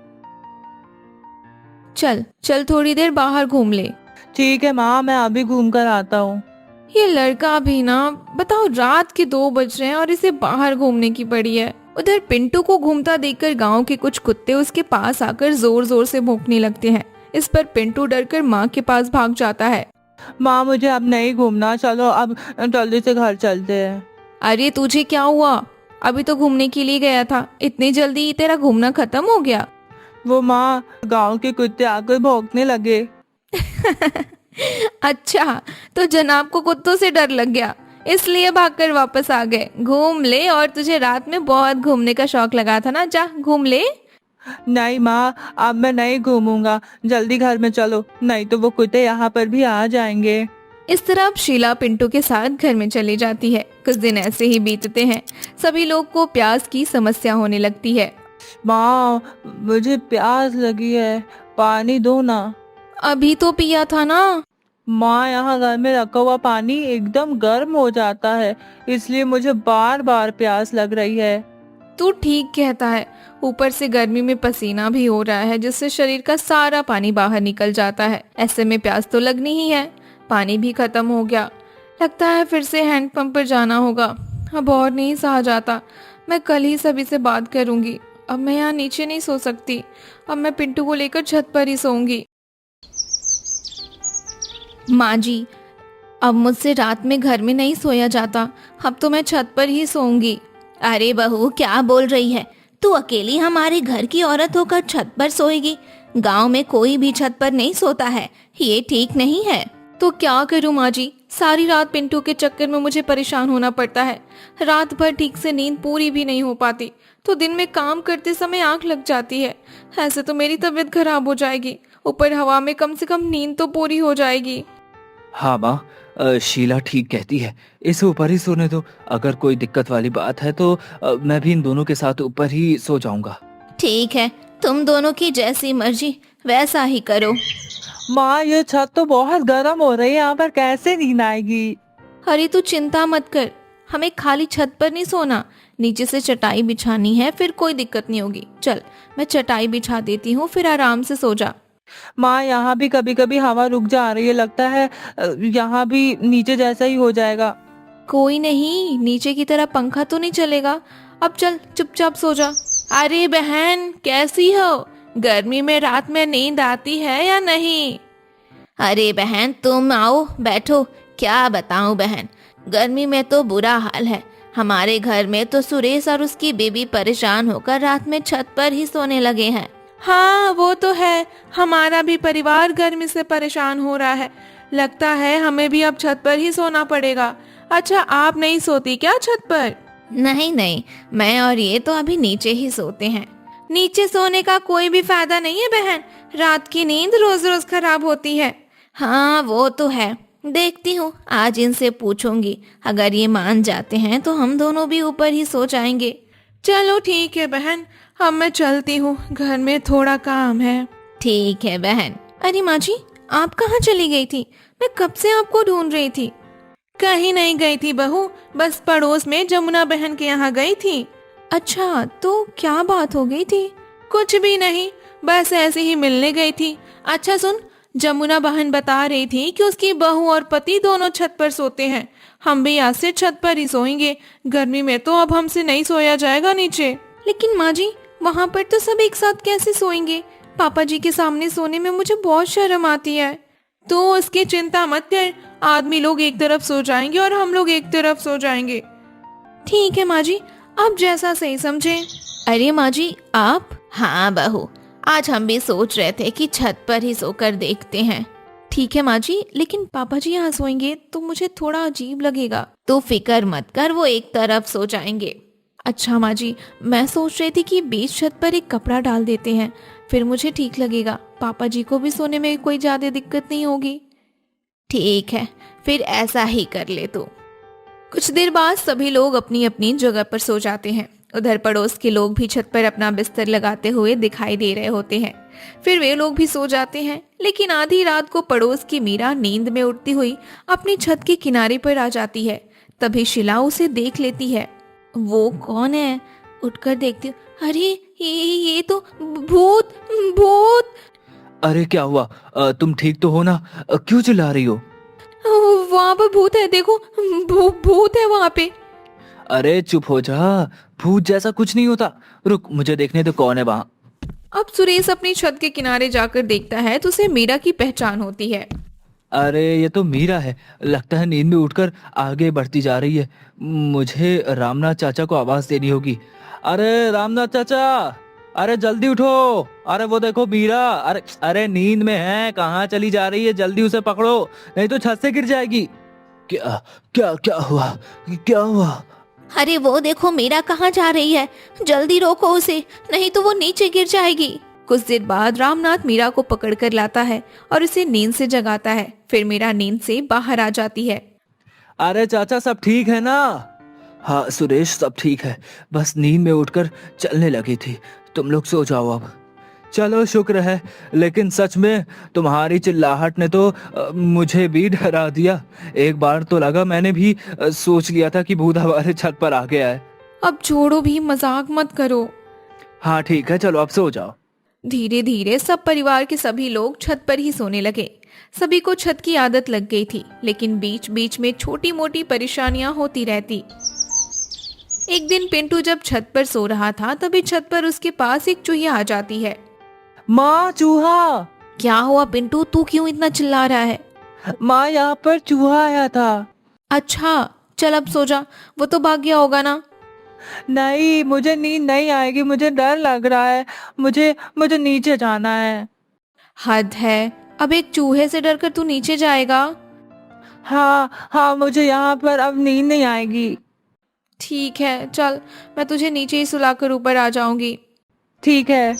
चल चल थोड़ी देर बाहर घूम ले। ठीक है माँ, मैं अभी घूम कर आता हूँ। ये लड़का भी ना, बताओ रात के 2 बज रहे हैं और इसे बाहर घूमने की पड़ी है। उधर पिंटू को घूमता देखकर गांव के कुछ कुत्ते उसके पास आकर जोर जोर से भौंकने लगते हैं। इस पर पिंटू डरकर माँ के पास भाग जाता है। माँ मुझे अब नहीं घूमना, चलो अब जल्दी से घर चलते हैं। अरे तुझे क्या हुआ? अभी तो घूमने के लिए गया था, इतनी जल्दी तेरा घूमना खत्म हो गया? वो माँ, गांव के कुत्ते आकर भौंकने लगे। अच्छा, तो जनाब को कुत्तों से डर लग गया, इसलिए भागकर वापस आ गए। घूम ले, और तुझे रात में बहुत घूमने का शौक लगा था ना, जा घूम ले। नहीं माँ, अब मैं नहीं घूमूंगा, जल्दी घर में चलो, नहीं तो वो कुत्ते यहाँ पर भी आ जाएंगे। इस तरह अब शीला पिंटू के साथ घर में चली जाती है। कुछ दिन ऐसे ही बीतते हैं। सभी लोग को प्यास की समस्या होने लगती है। माँ मुझे प्यास लगी है, पानी दो ना। अभी तो पिया था ना। माँ यहाँ घर में रखा हुआ पानी एकदम गर्म हो जाता है, इसलिए मुझे बार बार प्यास लग रही है। तू ठीक कहता है, ऊपर से गर्मी में पसीना भी हो रहा है, जिससे शरीर का सारा पानी बाहर निकल जाता है। ऐसे में प्यास तो लगनी ही है। पानी भी खत्म हो गया, लगता है फिर से हैंडपंप पर जाना होगा। अब और नहीं सहा जाता, मैं कल ही सभी से बात करूंगी। अब मैं यहाँ नीचे नहीं सो सकती, अब मैं पिंटू को लेकर छत पर ही सोऊंगी। माँ जी, अब मुझसे रात में घर में नहीं सोया जाता, अब तो मैं छत पर ही सोऊंगी। अरे बहू, क्या बोल रही है? तू अकेली हमारे घर की औरत होकर छत पर सोएगी? गांव में कोई भी छत पर नहीं सोता है, ये ठीक नहीं है। तो क्या करूं माँ जी, सारी रात पिंटू के चक्कर में मुझे परेशान होना पड़ता है। रात भर ठीक से नींद पूरी भी नहीं हो पाती, तो दिन में काम करते समय आंख लग जाती है। ऐसे तो मेरी तबीयत खराब हो जाएगी, ऊपर हवा में कम से कम नींद तो पूरी हो जाएगी। हाँ माँ, शीला ठीक कहती है, इसे ऊपर ही सोने दो। अगर कोई दिक्कत वाली बात है तो मैं भी इन दोनों के साथ ऊपर ही सो जाऊंगा। ठीक है, तुम दोनों की जैसी मर्जी वैसा ही करो। माँ ये छत तो बहुत गर्म हो रही है, यहाँ पर कैसे नींद आएगी? अरे तू चिंता मत कर, हमें खाली छत पर नहीं सोना, नीचे से चटाई बिछानी है, फिर कोई दिक्कत नहीं होगी। चल मैं चटाई बिछा देती हूँ, फिर आराम से सो जा। माँ यहाँ भी कभी कभी हवा रुक जा रही है, लगता है यहाँ भी नीचे जैसा ही हो जाएगा। कोई नहीं, नीचे की तरह पंखा तो नहीं चलेगा। अब चल चुपचाप सो जा। अरे बहन, कैसी हो? गर्मी में रात में नींद आती है या नहीं? अरे बहन, तुम आओ बैठो। क्या बताऊं बहन, गर्मी में तो बुरा हाल है। हमारे घर में तो सुरेश और उसकी बेबी परेशान होकर रात में छत पर ही सोने लगे हैं। हाँ वो तो है, हमारा भी परिवार गर्मी से परेशान हो रहा है। लगता है हमें भी अब छत पर ही सोना पड़ेगा। अच्छा, आप नहीं सोती क्या छत पर? नहीं नहीं, मैं और ये तो अभी नीचे ही सोते हैं। नीचे सोने का कोई भी फायदा नहीं है बहन, रात की नींद रोज रोज खराब होती है। हाँ वो तो है, देखती हूँ, आज इनसे पूछूंगी। अगर ये मान जाते हैं तो हम दोनों भी ऊपर ही सो जाएंगे। चलो ठीक है बहन, अब मैं चलती हूँ, घर में थोड़ा काम है। ठीक है बहन। अरे माँ जी, आप कहाँ चली गई थी? मैं कब से आपको ढूंढ रही थी। कहीं नहीं गई थी बहू, बस पड़ोस में जमुना बहन के यहाँ गई थी। अच्छा, तो क्या बात हो गई थी? कुछ भी नहीं, बस ऐसे ही मिलने गई थी। अच्छा सुन, जमुना बहन बता रही थी कि उसकी बहू और पति दोनों छत पर सोते हैं। हम भी आज से छत पर ही सोएंगे, गर्मी में तो अब हमसे नहीं सोया जाएगा नीचे। लेकिन माँ जी, वहाँ पर तो सब एक साथ कैसे सोएंगे? पापा जी के सामने सोने में मुझे बहुत शर्म आती है। तो उसकी चिंता मत कर, आदमी लोग एक तरफ सो जाएंगे और हम लोग एक तरफ सो जाएंगे। ठीक है माँ जी, आप जैसा सही समझे। अरे माँ जी, आप? हाँ बहू, आज हम भी सोच रहे थे कि छत पर ही सोकर देखते हैं। ठीक है माँ जी, लेकिन पापा जी यहाँ सोएंगे तो मुझे थोड़ा अजीब लगेगा। तो फिक्र मत कर, वो एक तरफ सो जाएंगे। अच्छा माँ जी, मैं सोच रही थी कि बीच छत पर एक कपड़ा डाल देते हैं, फिर मुझे ठीक लगेगा। पापा जी को भी सोने में कोई ज्यादा दिक्कत नहीं होगी। ठीक है, फिर ऐसा ही कर ले तू। कुछ देर बाद सभी लोग अपनी अपनी जगह पर सो जाते हैं। उधर पड़ोस के लोग भी छत पर अपना बिस्तर लगाते हुए दिखाई दे रहे होते हैं। फिर वे लोग भी सो जाते हैं। लेकिन आधी रात को पड़ोस की मीरा नींद में उठती हुई अपनी छत के किनारे पर आ जाती है। तभी शिला उसे देख लेती है। वो कौन है? उठकर देखती हूँ, अरे ये तो भूत भूत। अरे क्या हुआ? तुम ठीक तो हो ना? क्यों चिल्ला रही हो? वहां पर भूत है, देखो। भूत है वहां पे। अरे चुप हो जा, भूत जैसा कुछ नहीं होता। रुक, मुझे देखने दो कौन है वहां। अब सुरेश अपनी छत के किनारे जाकर देखता है तो उसे मीरा की पहचान होती है। अरे ये तो मीरा है। लगता है नींद में उठकर आगे बढ़ती जा रही है। मुझे रामनाथ चाचा को आवाज देनी होगी। अरे रामनाथ चाचा, अरे जल्दी उठो। अरे वो देखो मीरा। अरे अरे नींद में है, कहाँ चली जा रही है? जल्दी उसे पकड़ो, नहीं तो छत से गिर जाएगी। क्या क्या क्या हुआ? क्या हुआ? अरे वो देखो मीरा कहाँ जा रही है, जल्दी रोको उसे, नहीं तो वो नीचे गिर जाएगी। कुछ देर बाद रामनाथ मीरा को पकड़ कर लाता है और उसे नींद से जगाता है। फिर मीरा नींद से बाहर आ जाती है। अरे चाचा, सब ठीक है ना? हाँ सुरेश, सब ठीक है। बस नींद में उठकर चलने लगी थी। तुम लोग सो जाओ अब। चलो शुक्र है, लेकिन सच में तुम्हारी चिल्लाहट ने तो मुझे भी डरा दिया। एक बार तो लगा मैंने भी सोच लिया था कि भूत हमारे छत पर आ गया है। अब छोड़ो भी, मजाक मत करो। हाँ ठीक है, चलो अब सो जाओ। धीरे धीरे सब परिवार के सभी लोग छत पर ही सोने लगे। सभी को छत की आदत लग गई थी, लेकिन बीच बीच में छोटी मोटी परेशानियां होती रहती। एक दिन पिंटू जब छत पर सो रहा था, तभी छत पर उसके पास एक चूहिया आ जाती है। माँ चूहा! क्या हुआ पिंटू, तू क्यों इतना चिल्ला रहा है? माँ यहाँ पर चूहा आया था। अच्छा चल अब सो जा, वो तो भाग गया होगा ना। नहीं, मुझे नींद नहीं आएगी, मुझे डर लग रहा है। मुझे मुझे नीचे जाना है। हद है, अब एक चूहे से डरकर तू नीचे जाएगा? हाँ हाँ, मुझे यहाँ पर अब नींद नहीं आएगी। ठीक है चल, मैं तुझे नीचे ही सुलाकर ऊपर आ जाऊंगी। ठीक है।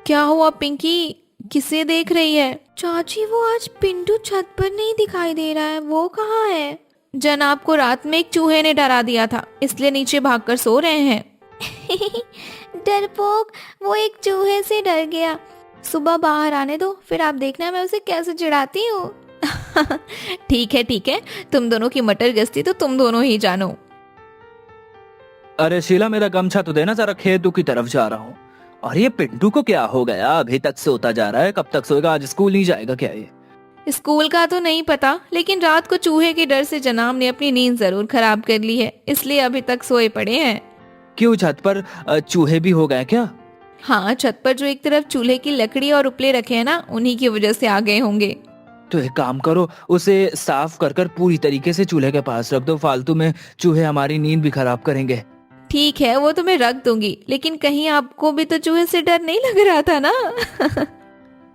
क्या हुआ पिंकी, किसे देख रही है? चाची वो आज पिंटू छत पर नहीं दिखाई दे रहा है, वो कहाँ है? जनाब को रात में एक चूहे ने डरा दिया था, इसलिए नीचे भागकर सो रहे हैं। डरपोक, वो एक चूहे से डर गया। सुबह बाहर आने दो, फिर आप देखना मैं उसे कैसे चिढ़ाती हूँ। ठीक है, तुम दोनों की मटर गश्ती तो तुम दोनों ही जानो। अरे शीला, मेरा गमछा तो देना, जरा खेतों की तरफ जा रहा हूँ। और ये पिंटू को क्या हो गया? अभी तक सोता जा रहा है। कब तक सोएगा? आज स्कूल नहीं जाएगा क्या ये? स्कूल का तो नहीं पता, लेकिन रात को चूहे के डर से जनाब ने अपनी नींद जरूर खराब कर ली है, इसलिए अभी तक सोए पड़े हैं। क्यों, छत पर चूहे भी हो गए क्या? हाँ, छत पर जो एक तरफ चूल्हे की लकड़ी और उपले रखे हैं ना, उन्हीं की वजह से आ गए होंगे। तो एक काम करो, उसे साफ कर कर पूरी तरीके से चूल्हे के पास रख दो। फालतू में चूहे हमारी नींद भी खराब करेंगे। ठीक है, वो तो मैं रख दूंगी, लेकिन कहीं आपको भी तो चूहे से डर नहीं लग रहा था ना?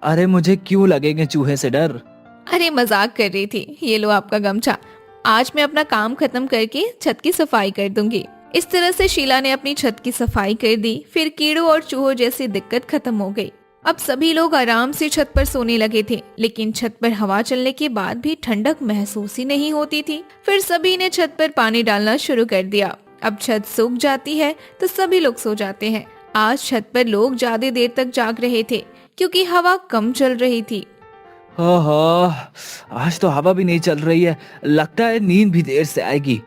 अरे मुझे क्यों लगेंगे चूहे से डर? अरे मजाक कर रही थी। ये लो आपका गमछा, आज मैं अपना काम खत्म करके छत की सफाई कर दूंगी। इस तरह से शीला ने अपनी छत की सफाई कर दी। फिर कीड़ों और चूहों जैसी दिक्कत खत्म हो गई। अब सभी लोग आराम से छत पर सोने लगे थे, लेकिन छत पर हवा चलने के बाद भी ठंडक महसूस ही नहीं होती थी। फिर सभी ने छत पर पानी डालना शुरू कर दिया। अब छत सूख जाती है तो सभी लोग सो जाते हैं। आज छत पर लोग ज्यादा देर तक जाग रहे थे, क्योंकि हवा कम चल रही थी। आज तो हवा भी नहीं चल रही है। लगता है नींद भी देर से आएगी।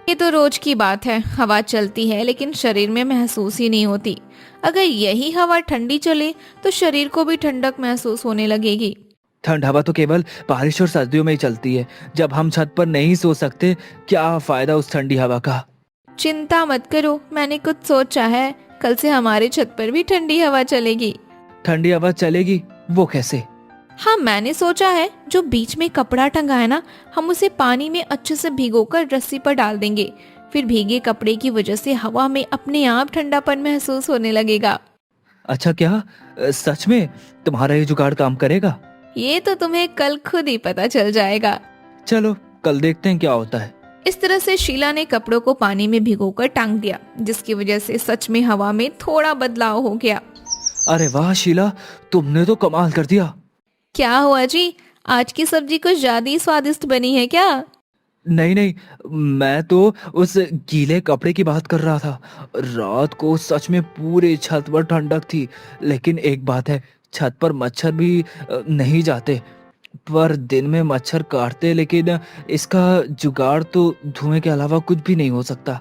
ये तो रोज की बात है, हवा चलती है लेकिन शरीर में महसूस ही नहीं होती। अगर यही हवा ठंडी चले तो शरीर को भी ठंडक महसूस होने लगेगी। ठंड हवा तो केवल बारिश और सर्दियों में ही चलती है। जब हम छत पर नहीं सो सकते, क्या फायदा उस ठंडी हवा का? चिंता मत करो, मैंने कुछ सोचा है। कल से हमारे छत पर भी ठंडी हवा चलेगी। ठंडी हवा चलेगी? वो कैसे? हाँ, मैंने सोचा है, जो बीच में कपड़ा टंगा है ना, हम उसे पानी में अच्छे से भिगोकर रस्सी पर डाल देंगे। फिर भीगे कपड़े की वजह से हवा में अपने आप ठंडापन महसूस होने लगेगा। अच्छा, क्या सच में तुम्हारा ये जुगाड़ काम करेगा? ये तो तुम्हें कल खुद ही पता चल जाएगा। चलो कल देखते हैं क्या होता है। इस तरह से शीला ने कपड़ों को पानी में भिगोकर टांग दिया, जिसकी वजह से सच में हवा में थोड़ा बदलाव हो गया। अरे वाह शीला, तुमने तो कमाल कर दिया। क्या हुआ जी, आज की सब्जी कुछ ज्यादा ही स्वादिष्ट बनी है क्या? नहीं, मैं तो उस गीले कपड़े की बात कर रहा था। रात को सच में पूरे छत पर ठंडक थी, लेकिन एक बात है, छत पर मच्छर भी नहीं जाते। पर दिन में मच्छर काटते, लेकिन इसका जुगाड़ तो धुएं के अलावा कुछ भी नहीं हो सकता।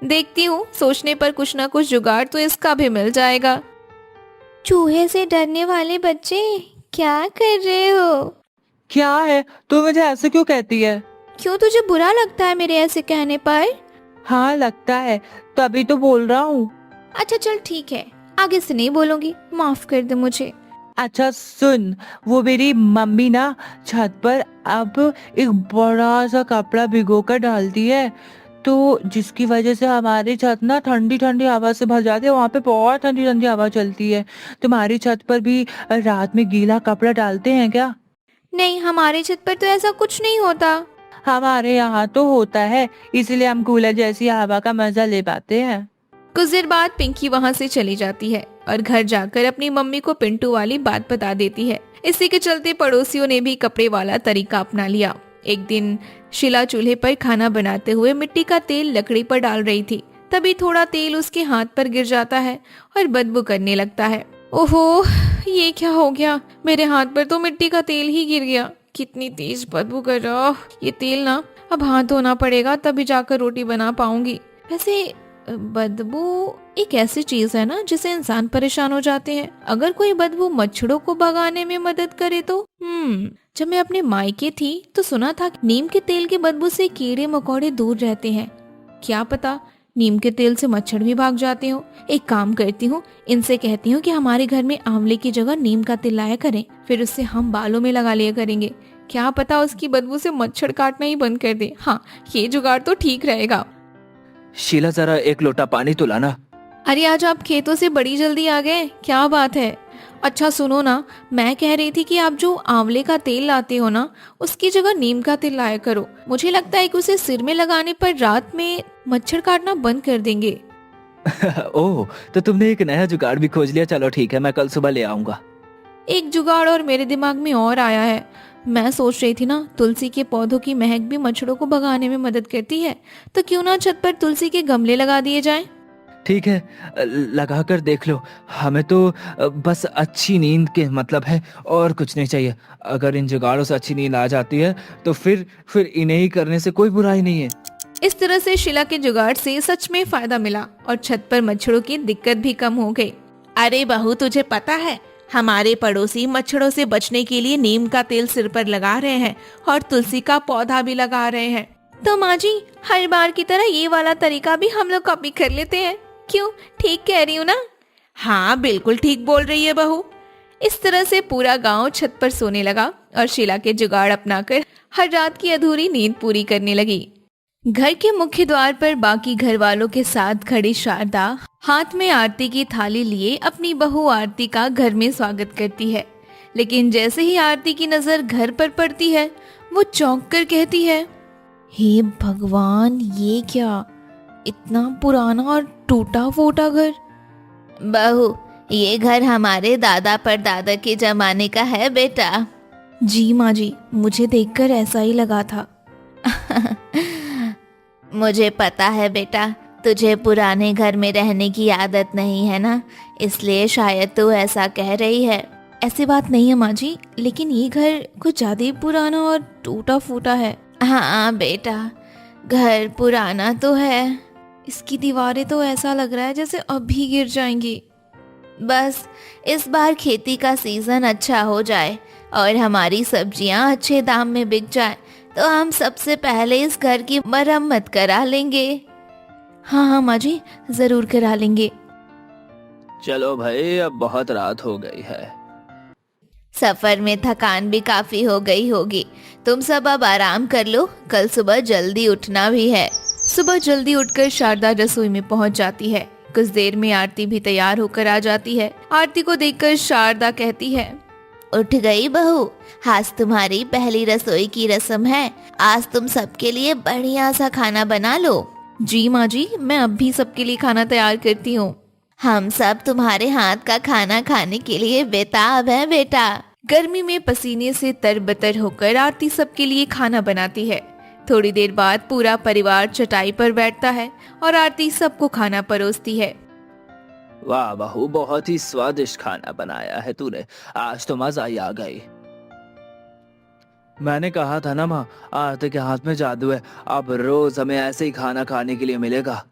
देखती हूँ, सोचने पर कुछ ना कुछ जुगाड़ तो इसका भी मिल जाएगा। चूहे से डरने वाले बच्चे, क्या कर रहे हो? क्या है, तू मुझे ऐसे क्यों कहती है? क्यों, तुझे बुरा लगता है मेरे ऐसे कहने पर? हाँ लगता है, तभी तो बोल रहा हूँ। अच्छा चल ठीक है, आगे से नहीं बोलूंगी, माफ कर दे मुझे। अच्छा सुन, वो मेरी मम्मी ना छत पर अब एक बड़ा सा कपड़ा भिगो कर डालती है, तो जिसकी वजह से हमारी छत ना ठंडी ठंडी हवा से भर जाती है। वहाँ पे बहुत ठंडी ठंडी हवा चलती है। तुम्हारी छत पर भी रात में गीला कपड़ा डालते हैं क्या? नहीं, हमारे छत पर तो ऐसा कुछ नहीं होता। हमारे यहाँ तो होता है, इसलिए हम कूलर जैसी हवा का मजा ले पाते हैं। कुछ देर बाद पिंकी वहाँ से चली जाती है और घर जाकर अपनी मम्मी को पिंटू वाली बात बता देती है। इसी के चलते पड़ोसियों ने भी कपड़े वाला तरीका अपना लिया। एक दिन शीला चूल्हे पर खाना बनाते हुए मिट्टी का तेल लकड़ी पर डाल रही थी। तभी थोड़ा तेल उसके हाथ पर गिर जाता है और बदबू करने लगता है। ओहो, ये क्या हो गया, मेरे हाथ पर तो मिट्टी का तेल ही गिर गया। कितनी तेज बदबू कर रहा है ये तेल ना, अब हाथ धोना पड़ेगा तभी जाकर रोटी बना पाऊंगी। वैसे बदबू एक ऐसी चीज है ना जिससे इंसान परेशान हो जाते हैं। अगर कोई बदबू मच्छरों को भगाने में मदद करे तो जब मैं अपने मायके थी तो सुना था कि नीम के तेल की बदबू से कीड़े मकोड़े दूर रहते हैं। क्या पता नीम के तेल से मच्छर भी भाग जाते हो। एक काम करती हूँ, इनसे कहती हूँ कि हमारे घर में आंवले की जगह नीम का तेल लाया करें, फिर उससे हम बालों में लगा लिया करेंगे। क्या पता उसकी बदबू से मच्छर काटना ही बंद कर दे। हाँ, ये जुगाड़ तो ठीक रहेगा। शीला जरा एक लोटा पानी तो लाना। अरे आज आप खेतों से बड़ी जल्दी आ गए, क्या बात है? अच्छा सुनो ना, मैं कह रही थी कि आप जो आंवले का तेल लाते हो ना, उसकी जगह नीम का तेल लाया करो। मुझे लगता है कि उसे सिर में लगाने पर रात में मच्छर काटना बंद कर देंगे। ओह, तो तुमने एक नया जुगाड़ भी खोज लिया। चलो ठीक है, मैं कल सुबह ले आऊंगा। एक जुगाड़ और मेरे दिमाग में और आया है। मैं सोच रही थी ना, तुलसी के पौधों की महक भी मच्छरों को भगाने में मदद करती है, तो क्यों ना छत पर तुलसी के गमले लगा दिए जाएं? ठीक है, लगा कर देख लो। हमें तो बस अच्छी नींद के मतलब है, और कुछ नहीं चाहिए। अगर इन जुगाड़ों से अच्छी नींद आ जाती है तो फिर इन्हें ही करने से कोई बुराई नहीं है। इस तरह से शीला के जुगाड़ से सच में फायदा मिला और छत पर मच्छरों की दिक्कत भी कम हो गई। अरे बहू, तुझे पता है हमारे पड़ोसी मच्छरों से बचने के लिए नीम का तेल सिर पर लगा रहे हैं और तुलसी का पौधा भी लगा रहे हैं। तो माँ जी, हर बार की तरह ये वाला तरीका भी हम लोग कॉपी कर लेते हैं। क्यों, ठीक कह रही हूँ ना? हाँ बिल्कुल ठीक बोल रही है बहू। इस तरह से पूरा गांव छत पर सोने लगा और शीला के जुगाड़ अपनाकर हर रात की अधूरी नींद पूरी करने लगी। घर के मुख्य द्वार पर बाकी घर वालों के साथ खड़ी शारदा हाथ में आरती की थाली लिए अपनी बहू आरती का घर में स्वागत करती है। लेकिन जैसे ही आरती की नजर घर पर पड़ती है, वो चौंक कर कहती है, हे भगवान, ये क्या, इतना पुराना और टूटा फूटा घर। बहू, ये घर हमारे दादा परदादा के जमाने का है बेटा। जी माँ जी, मुझे देखकर ऐसा ही लगा था। मुझे पता है बेटा, तुझे पुराने घर में रहने की आदत नहीं है ना, इसलिए शायद तू ऐसा कह रही है। ऐसी बात नहीं है माँ जी, लेकिन ये घर कुछ ज्यादा ही पुराना और टूटा फूटा है। हाँ बेटा, घर पुराना तो है। इसकी दीवारें तो ऐसा लग रहा है जैसे अभी गिर जाएंगी। बस इस बार खेती का सीजन अच्छा हो जाए और हमारी सब्जियां अच्छे दाम में बिक जाए तो हम सबसे पहले इस घर की मरम्मत करा लेंगे। हाँ हाँ माँ जी, जरूर करा लेंगे। चलो भाई, अब बहुत रात हो गई है। सफर में थकान भी काफी हो गई होगी, तुम सब अब आराम कर लो, कल सुबह जल्दी उठना भी है। सुबह जल्दी उठकर शारदा रसोई में पहुंच जाती है। कुछ देर में आरती भी तैयार होकर आ जाती है। आरती को देखकर शारदा कहती है, उठ गई बहू, आज तुम्हारी पहली रसोई की रस्म है। आज तुम सबके लिए बढ़िया सा खाना बना लो। जी माँ जी, मैं अब भी सबके लिए खाना तैयार करती हूँ। हम सब तुम्हारे हाथ का खाना खाने के लिए बेताब हैं बेटा। गर्मी में पसीने से तरबतर होकर आरती सबके लिए खाना बनाती है। थोड़ी देर बाद पूरा परिवार चटाई पर बैठता है और आरती सबको खाना परोसती है। वाह बहू, बहुत ही स्वादिष्ट खाना बनाया है तूने। आज तो मजा ही आ गई। मैंने कहा था ना माँ, आरती के हाथ में जादू है। अब रोज हमें ऐसे ही खाना खाने के लिए मिलेगा।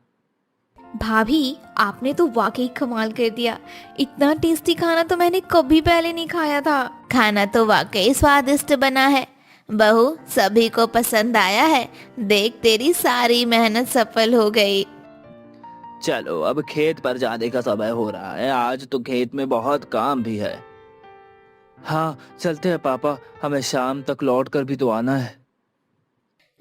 भाभी, आपने तो वाकई कमाल कर दिया। इतना टेस्टी खाना तो मैंने कभी पहले नहीं खाया था। खाना तो वाकई स्वादिष्ट बना है बहू, सभी को पसंद आया है। देख तेरी सारी मेहनत सफल हो गई। चलो अब खेत पर जाने का समय हो रहा है, आज तो खेत में बहुत काम भी है। हाँ चलते हैं पापा, हमें शाम तक लौट कर भी तो आना है।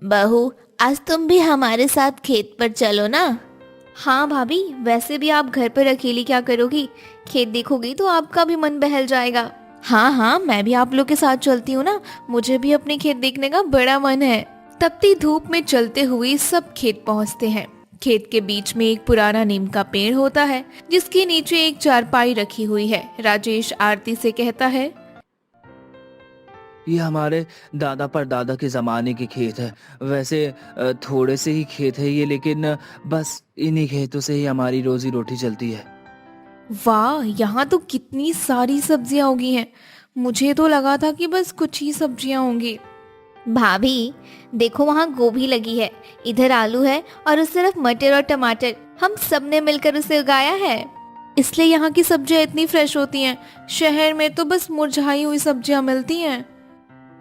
बहू, आज तुम भी हमारे साथ खेत पर चलो ना। हाँ भाभी, वैसे भी आप घर पर अकेली क्या करोगी? खेत देखोगी तो आपका भी मन बहल जाएगा। हाँ हाँ, मैं भी आप लोग के साथ चलती हूँ ना, मुझे भी अपने खेत देखने का बड़ा मन है। तपती धूप में चलते हुए सब खेत पहुँचते हैं। खेत के बीच में एक पुराना नीम का पेड़ होता है, जिसके नीचे एक चारपाई रखी हुई है। राजेश आरती से कहता है, ये हमारे दादा परदादा के जमाने के खेत है। वैसे थोड़े से ही खेत है ये, लेकिन बस इन्हीं खेतों से ही हमारी रोजी रोटी चलती है। वाह, यहाँ तो कितनी सारी सब्जियां उगी हैं। मुझे तो लगा था कि बस कुछ ही सब्जियां होंगी। भाभी देखो, वहाँ गोभी लगी है, इधर आलू है और उस तरफ मटर और टमाटर। हम सब ने मिलकर उसे उगाया है। इसलिए यहाँ की सब्जियां इतनी फ्रेश होती हैं। शहर में तो बस मुरझाई हुई सब्जियां मिलती हैं।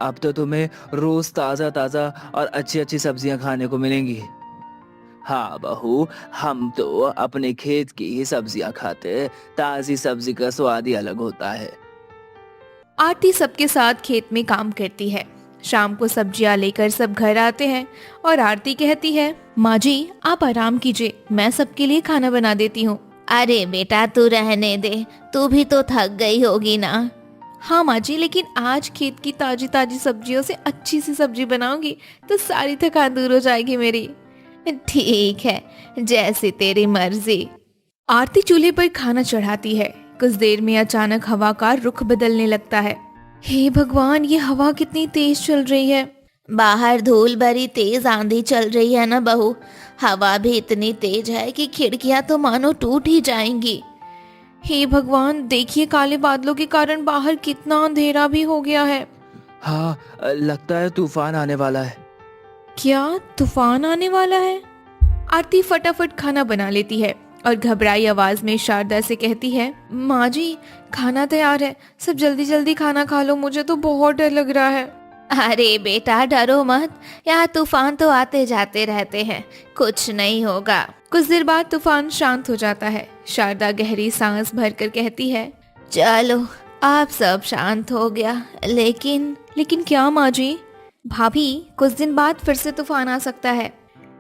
अब तो तुम्हें रोज ताजा ताजा और अच्छी अच्छी सब्जियां खाने को मिलेंगी। हाँ बहू, हम तो अपने खेत की ही सब्जियां खाते, ताजी सब्जी का स्वाद ही अलग होता है। आरती सबके साथ खेत में काम करती है। शाम को सब्जियां लेकर सब घर आते हैं और आरती कहती है, माँ जी आप आराम कीजिए, मैं सबके लिए खाना बना देती हूँ। अरे बेटा तू रहने दे, तू भी तो थक गई होगी ना। हाँ माँ जी, लेकिन आज खेत की ताजी ताजी सब्जियों से अच्छी सी सब्जी बनाऊंगी तो सारी थकान दूर हो जाएगी मेरी। ठीक है, जैसी तेरी मर्जी। आरती चूल्हे पर खाना चढ़ाती है। कुछ देर में अचानक हवा का रुख बदलने लगता है। हे भगवान, ये हवा कितनी तेज चल रही है। बाहर धूल भरी तेज आंधी चल रही है ना बहू। हवा भी इतनी तेज है कि खिड़कियां तो मानो टूट ही जाएंगी। हे भगवान, देखिए काले बादलों के कारण बाहर कितना अंधेरा भी हो गया है। हाँ लगता है तूफान आने वाला है। क्या तूफान आने वाला है? आरती फटाफट खाना बना लेती है और घबराई आवाज में शारदा से कहती है, माँ जी खाना तैयार है, सब जल्दी जल्दी खाना खा लो, मुझे तो बहुत डर लग रहा है। अरे बेटा डरो मत, यहाँ तूफान तो आते जाते रहते हैं, कुछ नहीं होगा। कुछ देर बाद तूफान शांत हो जाता है। शारदा गहरी सांस भरकर कहती है, चलो अब सब शांत हो गया, लेकिन क्या माँ जी? भाभी, कुछ दिन बाद फिर से तूफान आ सकता है।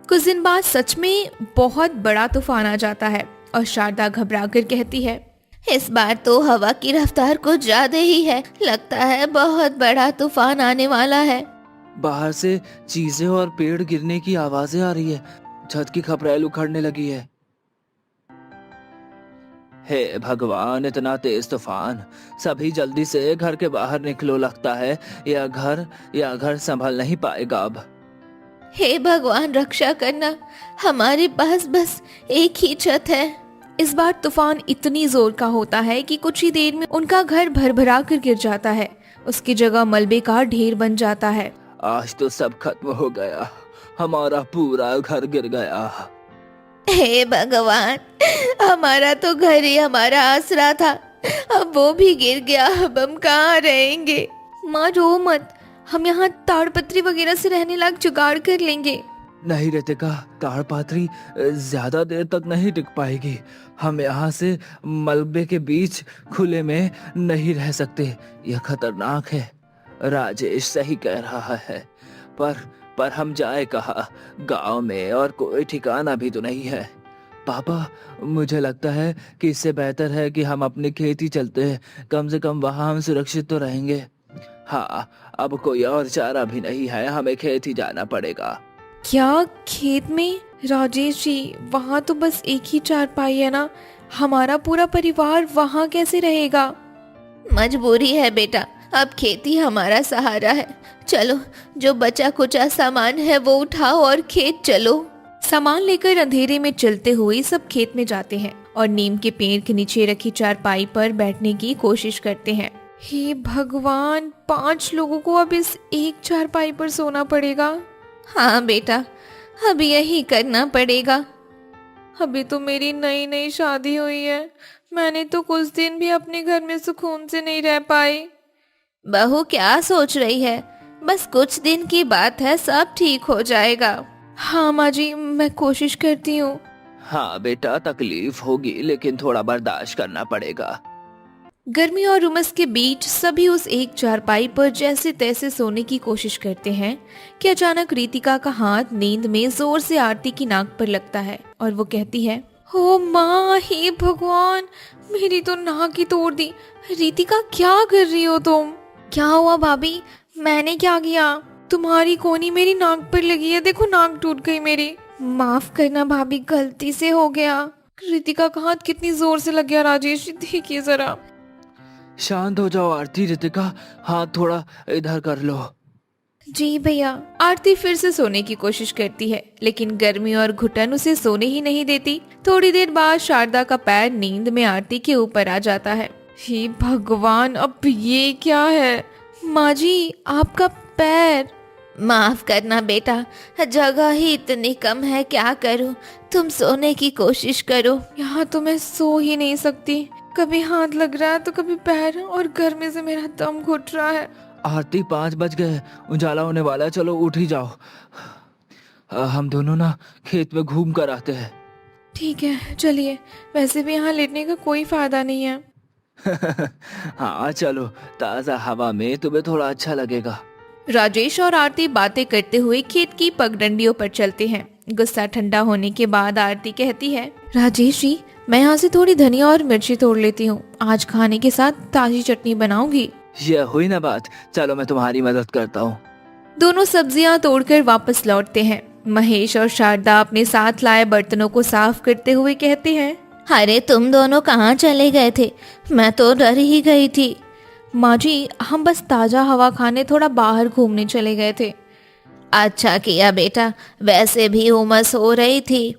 कुछ दिन बाद सच में बहुत बड़ा तूफान आ जाता है और शारदा घबराकर कहती है, इस बार तो हवा की रफ्तार कुछ ज्यादा ही है, लगता है बहुत बड़ा तूफान आने वाला है। बाहर से चीजें और पेड़ गिरने की आवाजें आ रही है, छत की खपरेल उखड़ने लगी है। हे भगवान, इतना तेज तूफान! सभी जल्दी से घर के बाहर निकलो, लगता है यह घर संभल नहीं पाएगा अब। हे भगवान रक्षा करना, हमारे पास बस एक ही छत है। इस बार तूफान इतनी जोर का होता है कि कुछ ही देर में उनका घर भरभरा कर गिर जाता है। उसकी जगह मलबे का ढेर बन जाता है। आज तो सब खत्म हो गया, हमारा पूरा घर गिर गया। हे भगवान, हमारा तो घर ही हमारा आसरा था, अब वो भी गिर गया, अब हम कहाँ रहेंगे। माँ रो मत, हम यहाँ ताड़पत्री वगैरह से रहने लायक जुगाड़ कर लेंगे। नहीं रितिका, ताड़पत्री ज्यादा देर तक नहीं टिक पाएगी। हम यहाँ से मलबे के बीच खुले में नहीं रह सकते, यह खतरनाक है। राजेश सही कह रहा है, पर हम जाए कहाँ? गांव में और कोई ठिकाना भी तो नहीं है। पापा, मुझे लगता है कि इससे बेहतर है कि हम अपने खेत ही चलते हैं, कम से कम वहाँ हम सुरक्षित तो रहेंगे। हाँ, अब कोई और चारा भी नहीं है, हमें खेत ही जाना पड़ेगा। क्या खेत में? राजेश जी, वहाँ तो बस एक ही चारपाई है ना, हमारा पूरा परिवार वहाँ कैसे रहेगा? मजबूरी है बेटा, अब खेती हमारा सहारा है। चलो, जो बचा कुचा सामान है वो उठाओ और खेत चलो। सामान लेकर अंधेरे में चलते हुए सब खेत में जाते हैं और नीम के पेड़ के नीचे रखी चारपाई पर बैठने की कोशिश करते हैं। हे भगवान, 5 लोगों को अब इस एक चारपाई पर सोना पड़ेगा। हाँ बेटा, अब यही करना पड़ेगा। अभी तो मेरी नई नई शादी हुई है, मैंने तो कुछ दिन भी अपने घर में सुकून से नहीं रह पाई। बहू क्या सोच रही है? बस कुछ दिन की बात है, सब ठीक हो जाएगा। हाँ माँ जी, मैं कोशिश करती हूँ। हाँ बेटा, तकलीफ होगी लेकिन थोड़ा बर्दाश्त करना पड़ेगा। गर्मी और उमस के बीच सभी उस एक चारपाई पर जैसे तैसे सोने की कोशिश करते हैं कि अचानक रितिका का हाथ नींद में जोर से आरती की नाक पर लगता है और वो कहती है, ओ माँ, हे भगवान, मेरी तो नाक ही तोड़ दी। रितिका, क्या कर रही हो तुम? क्या हुआ भाभी? मैंने क्या किया? तुम्हारी कोनी मेरी नाक पर लगी है, देखो नाक टूट गई मेरी। माफ करना भाभी, गलती से हो गया। रितिका का हाथ कितनी जोर से लग गया राजेश जी, देखिए जरा। शांत हो जाओ आरती। रितिका, हाथ थोड़ा इधर कर लो। जी भैया। आरती फिर से सोने की कोशिश करती है लेकिन गर्मी और घुटन उसे सोने ही नहीं देती। थोड़ी देर बाद शारदा का पैर नींद में आरती के ऊपर आ जाता है। हे भगवान, अब ये क्या है? माँ जी, आपका पैर। माफ करना बेटा, जगह ही इतनी कम है, क्या करूं? तुम सोने की कोशिश करो। यहाँ तो मैं सो ही नहीं सकती, कभी हाथ लग रहा है तो कभी पैर, और गर्मी से मेरा दम घुट रहा है। आरती, 5 बज गए, उजाला होने वाला है, चलो उठ ही जाओ। हम दोनों ना खेत में घूम कर आते हैं। ठीक है, चलिए। वैसे भी यहाँ लेटने का कोई फायदा नहीं है। हाँ चलो, ताजा हवा में तुम्हें थोड़ा अच्छा लगेगा। राजेश और आरती बातें करते हुए खेत की पगडंडियों पर चलते हैं। गुस्सा ठंडा होने के बाद आरती कहती है, राजेश जी, मैं यहाँ से थोड़ी धनिया और मिर्ची तोड़ लेती हूँ, आज खाने के साथ ताजी चटनी बनाऊंगी। ये हुई ना बात, चलो मैं तुम्हारी मदद करता हूँ। दोनों सब्जियां तोड़कर वापस लौटते हैं। महेश और शारदा अपने साथ लाए बर्तनों को साफ करते हुए कहते हैं, अरे तुम दोनों कहाँ चले गए थे? मैं तो डर ही गई थी। माँ जी, हम बस ताजा हवा खाने थोड़ा बाहर घूमने चले गए थे। अच्छा किया बेटा, वैसे भी उमस हो रही थी।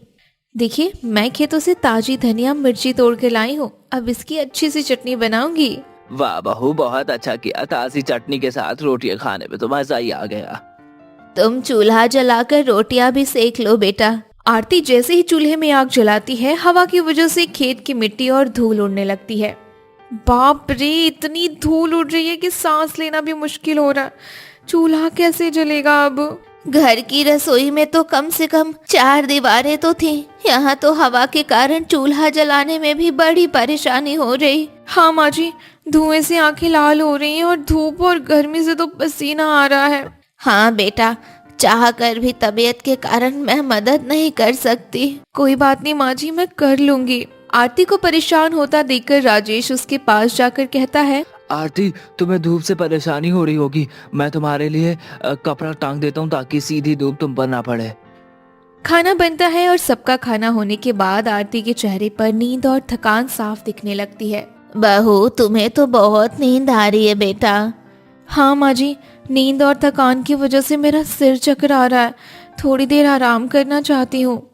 देखिए, मैं खेतों से ताजी धनिया मिर्ची तोड़ के लाई हूँ, अब इसकी अच्छी सी चटनी बनाऊंगी। वाह बहू, बहुत अच्छा किया। ताजी चटनी के साथ रोटियां खाने में तो मजा ही आ गया। तुम चूल्हा जलाकर रोटियां भी सेक लो बेटा। आरती जैसे ही चूल्हे में आग जलाती है, हवा की वजह से खेत की मिट्टी और धूल उड़ने लगती है। बाप रे, इतनी धूल उड़ रही है कि सांस लेना भी मुश्किल हो रहा है। चूल्हा कैसे जलेगा अब? घर की रसोई में तो कम से कम 4 दीवारें तो थी, यहाँ तो हवा के कारण चूल्हा जलाने में भी बड़ी परेशानी हो रही। हाँ माँ जी, धुएं से आंखें लाल हो रही हैं और धूप और गर्मी से तो पसीना आ रहा है। हाँ बेटा, चाह कर भी तबीयत के कारण मैं मदद नहीं कर सकती। कोई बात नहीं माँ जी, मैं कर लूंगी। आरती को परेशान होता देखकर राजेश उसके पास जाकर कहता है, आरती, तुम्हें धूप से परेशानी हो रही होगी, मैं तुम्हारे लिए कपड़ा टांग देता हूँ ताकि सीधी धूप तुम पर ना पड़े। खाना बनता है और सबका खाना होने के बाद आरती के चेहरे पर नींद और थकान साफ दिखने लगती है। बहू, तुम्हें तो बहुत नींद आ रही है बेटा। हाँ माँ जी, नींद और थकान की वजह से मेरा सिर चकरा रहा है, थोड़ी देर आराम करना चाहती हूँ।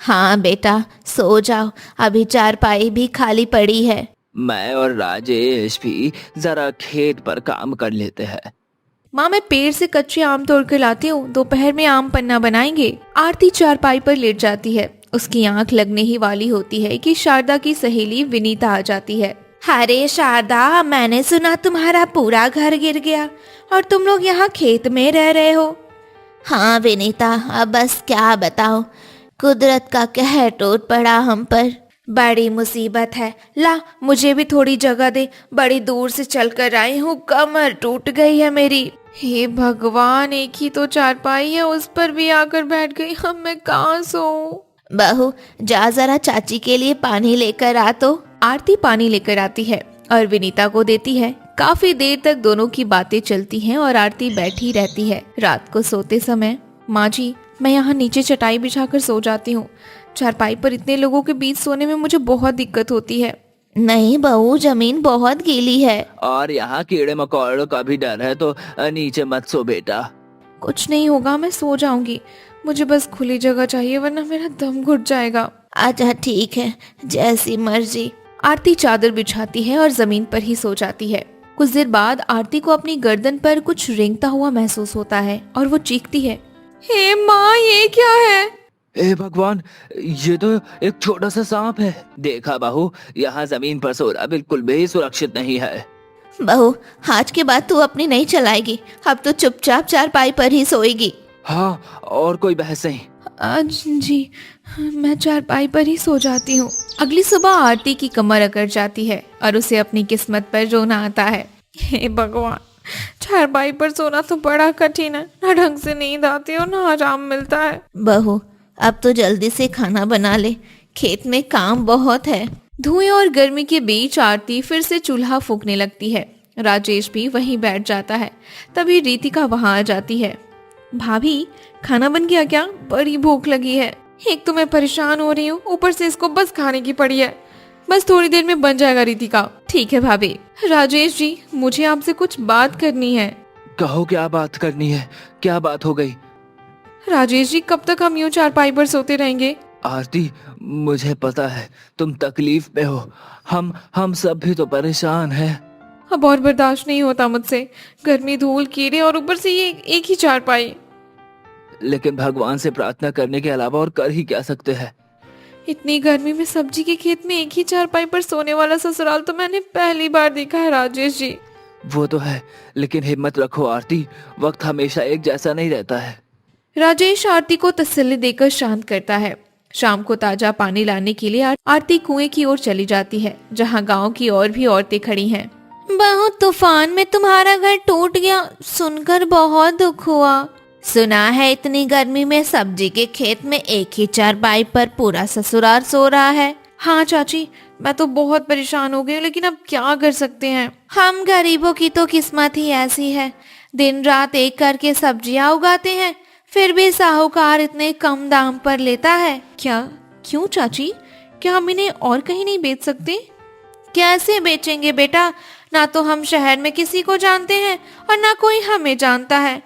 हाँ बेटा, सो जाओ, अभी चारपाई भी खाली पड़ी है। मैं और राजेश भी जरा खेत पर काम कर लेते हैं। माँ, मैं पेड़ से कच्चे आम तोड़ कर लाती हूँ, दोपहर में आम पन्ना बनाएंगे। आरती चारपाई पर लेट जाती है। उसकी आंख लगने ही वाली होती है कि शारदा की सहेली विनीता आ जाती है। अरे शारदा, मैंने सुना तुम्हारा पूरा घर गिर गया और तुम लोग यहाँ खेत में रह रहे हो। हाँ विनीता, अब बस क्या बताओ, कुदरत का कहर टूट पड़ा हम पर। बड़ी मुसीबत है, ला मुझे भी थोड़ी जगह दे, बड़ी दूर से चलकर आई हूँ, कमर टूट गई है मेरी। हे भगवान, एक ही तो चारपाई है, उस पर भी आकर बैठ गई, अब मैं कहाँ सोऊं? बहू, जा जरा चाची के लिए पानी लेकर आ तो। आरती पानी लेकर आती है और विनीता को देती है। काफी देर तक दोनों की बातें चलती हैं और आरती बैठी रहती है। रात को सोते समय, माँ जी, मैं यहाँ नीचे चटाई बिछाकर सो जाती हूँ, चारपाई पर इतने लोगों के बीच सोने में मुझे बहुत दिक्कत होती है। नहीं बहू, जमीन बहुत गीली है और यहाँ कीड़े मकोड़ों का भी डर है, तो नीचे मत सो बेटा। कुछ नहीं होगा, मैं सो जाऊंगी, मुझे बस खुली जगह चाहिए वरना मेरा दम घुट जाएगा। अच्छा ठीक है, जैसी मर्जी। आरती चादर बिछाती है और जमीन पर ही सो जाती है। कुछ देर बाद आरती को अपनी गर्दन पर कुछ रेंगता हुआ महसूस होता है और वो चीखती है, हे माँ, ये क्या है? ए भगवान, ये तो एक छोटा सा सांप है। देखा बहू, यहाँ जमीन पर सोना बिल्कुल भी सुरक्षित नहीं है। बहू, आज के बाद तू अपनी नहीं चलाएगी, अब तो चुपचाप चारपाई पर ही सोएगी। हाँ, और कोई बहस नहीं। आज जी, मैं चारपाई पर ही सो जाती हूँ। अगली सुबह आरती की कमर अकड़ जाती है और उसे अपनी किस्मत पर रोना आता है। हे भगवान, चारपाई पर सोना तो बड़ा कठिन है, ना ढंग से नींद आती है और ना आराम मिलता है। बहू, अब तो जल्दी से खाना बना ले, खेत में काम बहुत है। धुएं और गर्मी के बीच आरती फिर से चूल्हा फूंकने लगती है। राजेश भी वहीं बैठ जाता है। तभी रीतिका वहां आ जाती है। भाभी, खाना बन गया क्या? बड़ी भूख लगी है। एक तो मैं परेशान हो रही हूँ, ऊपर से इसको बस खाने की पड़ी है। बस थोड़ी देर में बन जाएगा रीतिका। ठीक है भाभी। राजेश जी, मुझे आपसे कुछ बात करनी है। कहो, क्या बात करनी है? क्या बात हो गई? राजेश जी, कब तक हम यूं चारपाई पर सोते रहेंगे? आरती, मुझे पता है तुम तकलीफ में हो। हम सब भी तो परेशान हैं। अब और बर्दाश्त नहीं होता मुझसे। गर्मी, धूल, कीड़े और ऊपर से ये एक ही चारपाई। लेकिन भगवान से प्रार्थना करने के अलावा और कर ही क्या सकते हैं? इतनी गर्मी में सब्जी के खेत में एक ही चारपाई पर सोने वाला ससुराल तो मैंने पहली बार देखा है राजेश जी। वो तो है, लेकिन हिम्मत रखो आरती, वक्त हमेशा एक जैसा नहीं रहता है। राजेश आरती को तसल्ली देकर शांत करता है। शाम को ताजा पानी लाने के लिए आरती कुएं की ओर चली जाती है, जहां गांव की और भी औरतें खड़ी हैं। बहू, तूफान में तुम्हारा घर टूट गया, सुनकर बहुत दुख हुआ। सुना है इतनी गर्मी में सब्जी के खेत में एक ही चारपाई पर पूरा ससुराल सो रहा है। हाँ चाची, मैं तो बहुत परेशान हो गई हूँ, लेकिन अब क्या कर सकते हैं। हम गरीबों की तो किस्मत ही ऐसी है, दिन रात एक करके सब्जियां उगाते हैं, फिर भी साहूकार इतने कम दाम पर लेता है। क्या? क्यों चाची? क्या हम इन्हें और कहीं नहीं बेच सकते? कैसे बेचेंगे बेटा? ना तो हम शहर में किसी को जानते हैं और ना कोई हमें जानता है।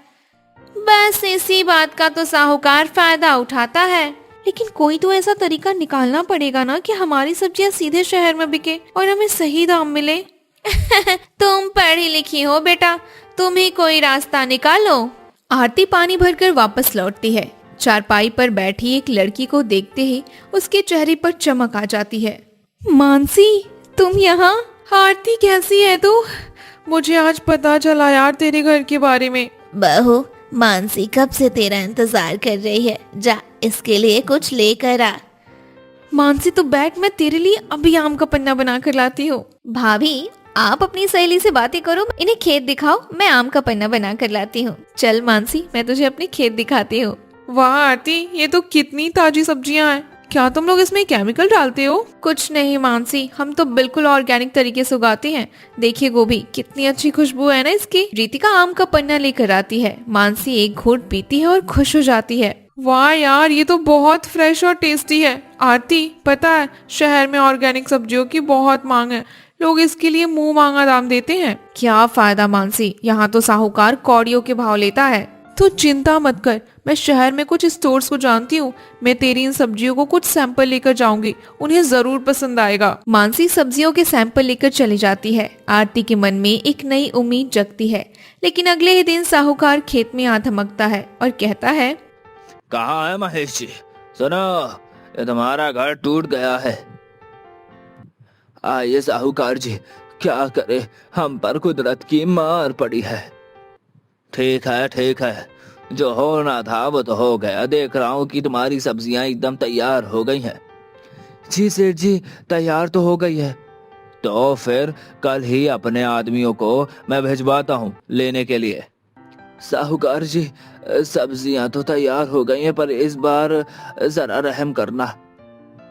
बस इसी बात का तो साहूकार फायदा उठाता है। लेकिन कोई तो ऐसा तरीका निकालना पड़ेगा ना कि हमारी सब्जियां सीधे शहर में बिके और हमें सही दाम मिले। तुम पढ़ी लिखी हो बेटा, तुम ही कोई रास्ता निकालो। आरती पानी भरकर वापस लौटती है। चारपाई पर बैठी एक लड़की को देखते ही उसके चेहरे पर चमक आ जाती है। मानसी, तुम यहाँ? आरती, कैसी है तू? मुझे आज पता चला यार तेरे घर के बारे में। बहू, मानसी कब से तेरा इंतजार कर रही है, जा इसके लिए कुछ लेकर आ। मानसी तो बैठ, मैं तेरे लिए अभी आम का पन्ना बना कर लाती हूँ। भाभी, आप अपनी सहेली से बातें करो, इन्हें खेत दिखाओ, मैं आम का पन्ना बना कर लाती हूँ। चल मानसी, मैं तुझे अपनी खेत दिखाती हूँ। वाह आरती, ये तो कितनी ताजी सब्जियां हैं। क्या तुम लोग इसमें केमिकल डालते हो? कुछ नहीं मानसी, हम तो बिल्कुल ऑर्गेनिक तरीके से उगाते हैं। देखिए गोभी, कितनी अच्छी खुशबू है ना इसकी। रीतिका आम का पन्ना लेकर आती है। मानसी एक घूंट पीती है और खुश हो जाती है। वाह यार, ये तो बहुत फ्रेश और टेस्टी है। आरती, पता है शहर में ऑर्गेनिक सब्जियों की बहुत मांग है, लोग इसके लिए मुंह मांगा दाम देते हैं। क्या फायदा मानसी, यहाँ तो साहूकार कौड़ियों के भाव लेता है। तो चिंता मत कर, मैं शहर में कुछ स्टोर्स को जानती हूँ, मैं तेरी इन सब्जियों को कुछ सैंपल लेकर जाऊंगी, उन्हें जरूर पसंद आएगा। मानसी सब्जियों के सैंपल लेकर चली जाती है। आरती के मन में एक नई उम्मीद जगती है। लेकिन अगले ही दिन साहूकार खेत में आ धमकता है और कहता है, कहाँ है महेश जी? सुनो, ये तुम्हारा घर टूट गया है। आइए साहूकार जी, क्या करे, हम पर कुदरत की मार पड़ी है। ठीक है, जो होना था वो तो हो गया। देख रहा हूँ कि तुम्हारी सब्जियां एकदम तैयार हो गई हैं। जी सेठ जी, तैयार तो हो गई है। तो फिर कल ही अपने आदमियों को मैं भिजवाता हूँ लेने के लिए। साहूकार जी, सब्जियां तो तैयार हो गई हैं, पर इस बार जरा रहम करना।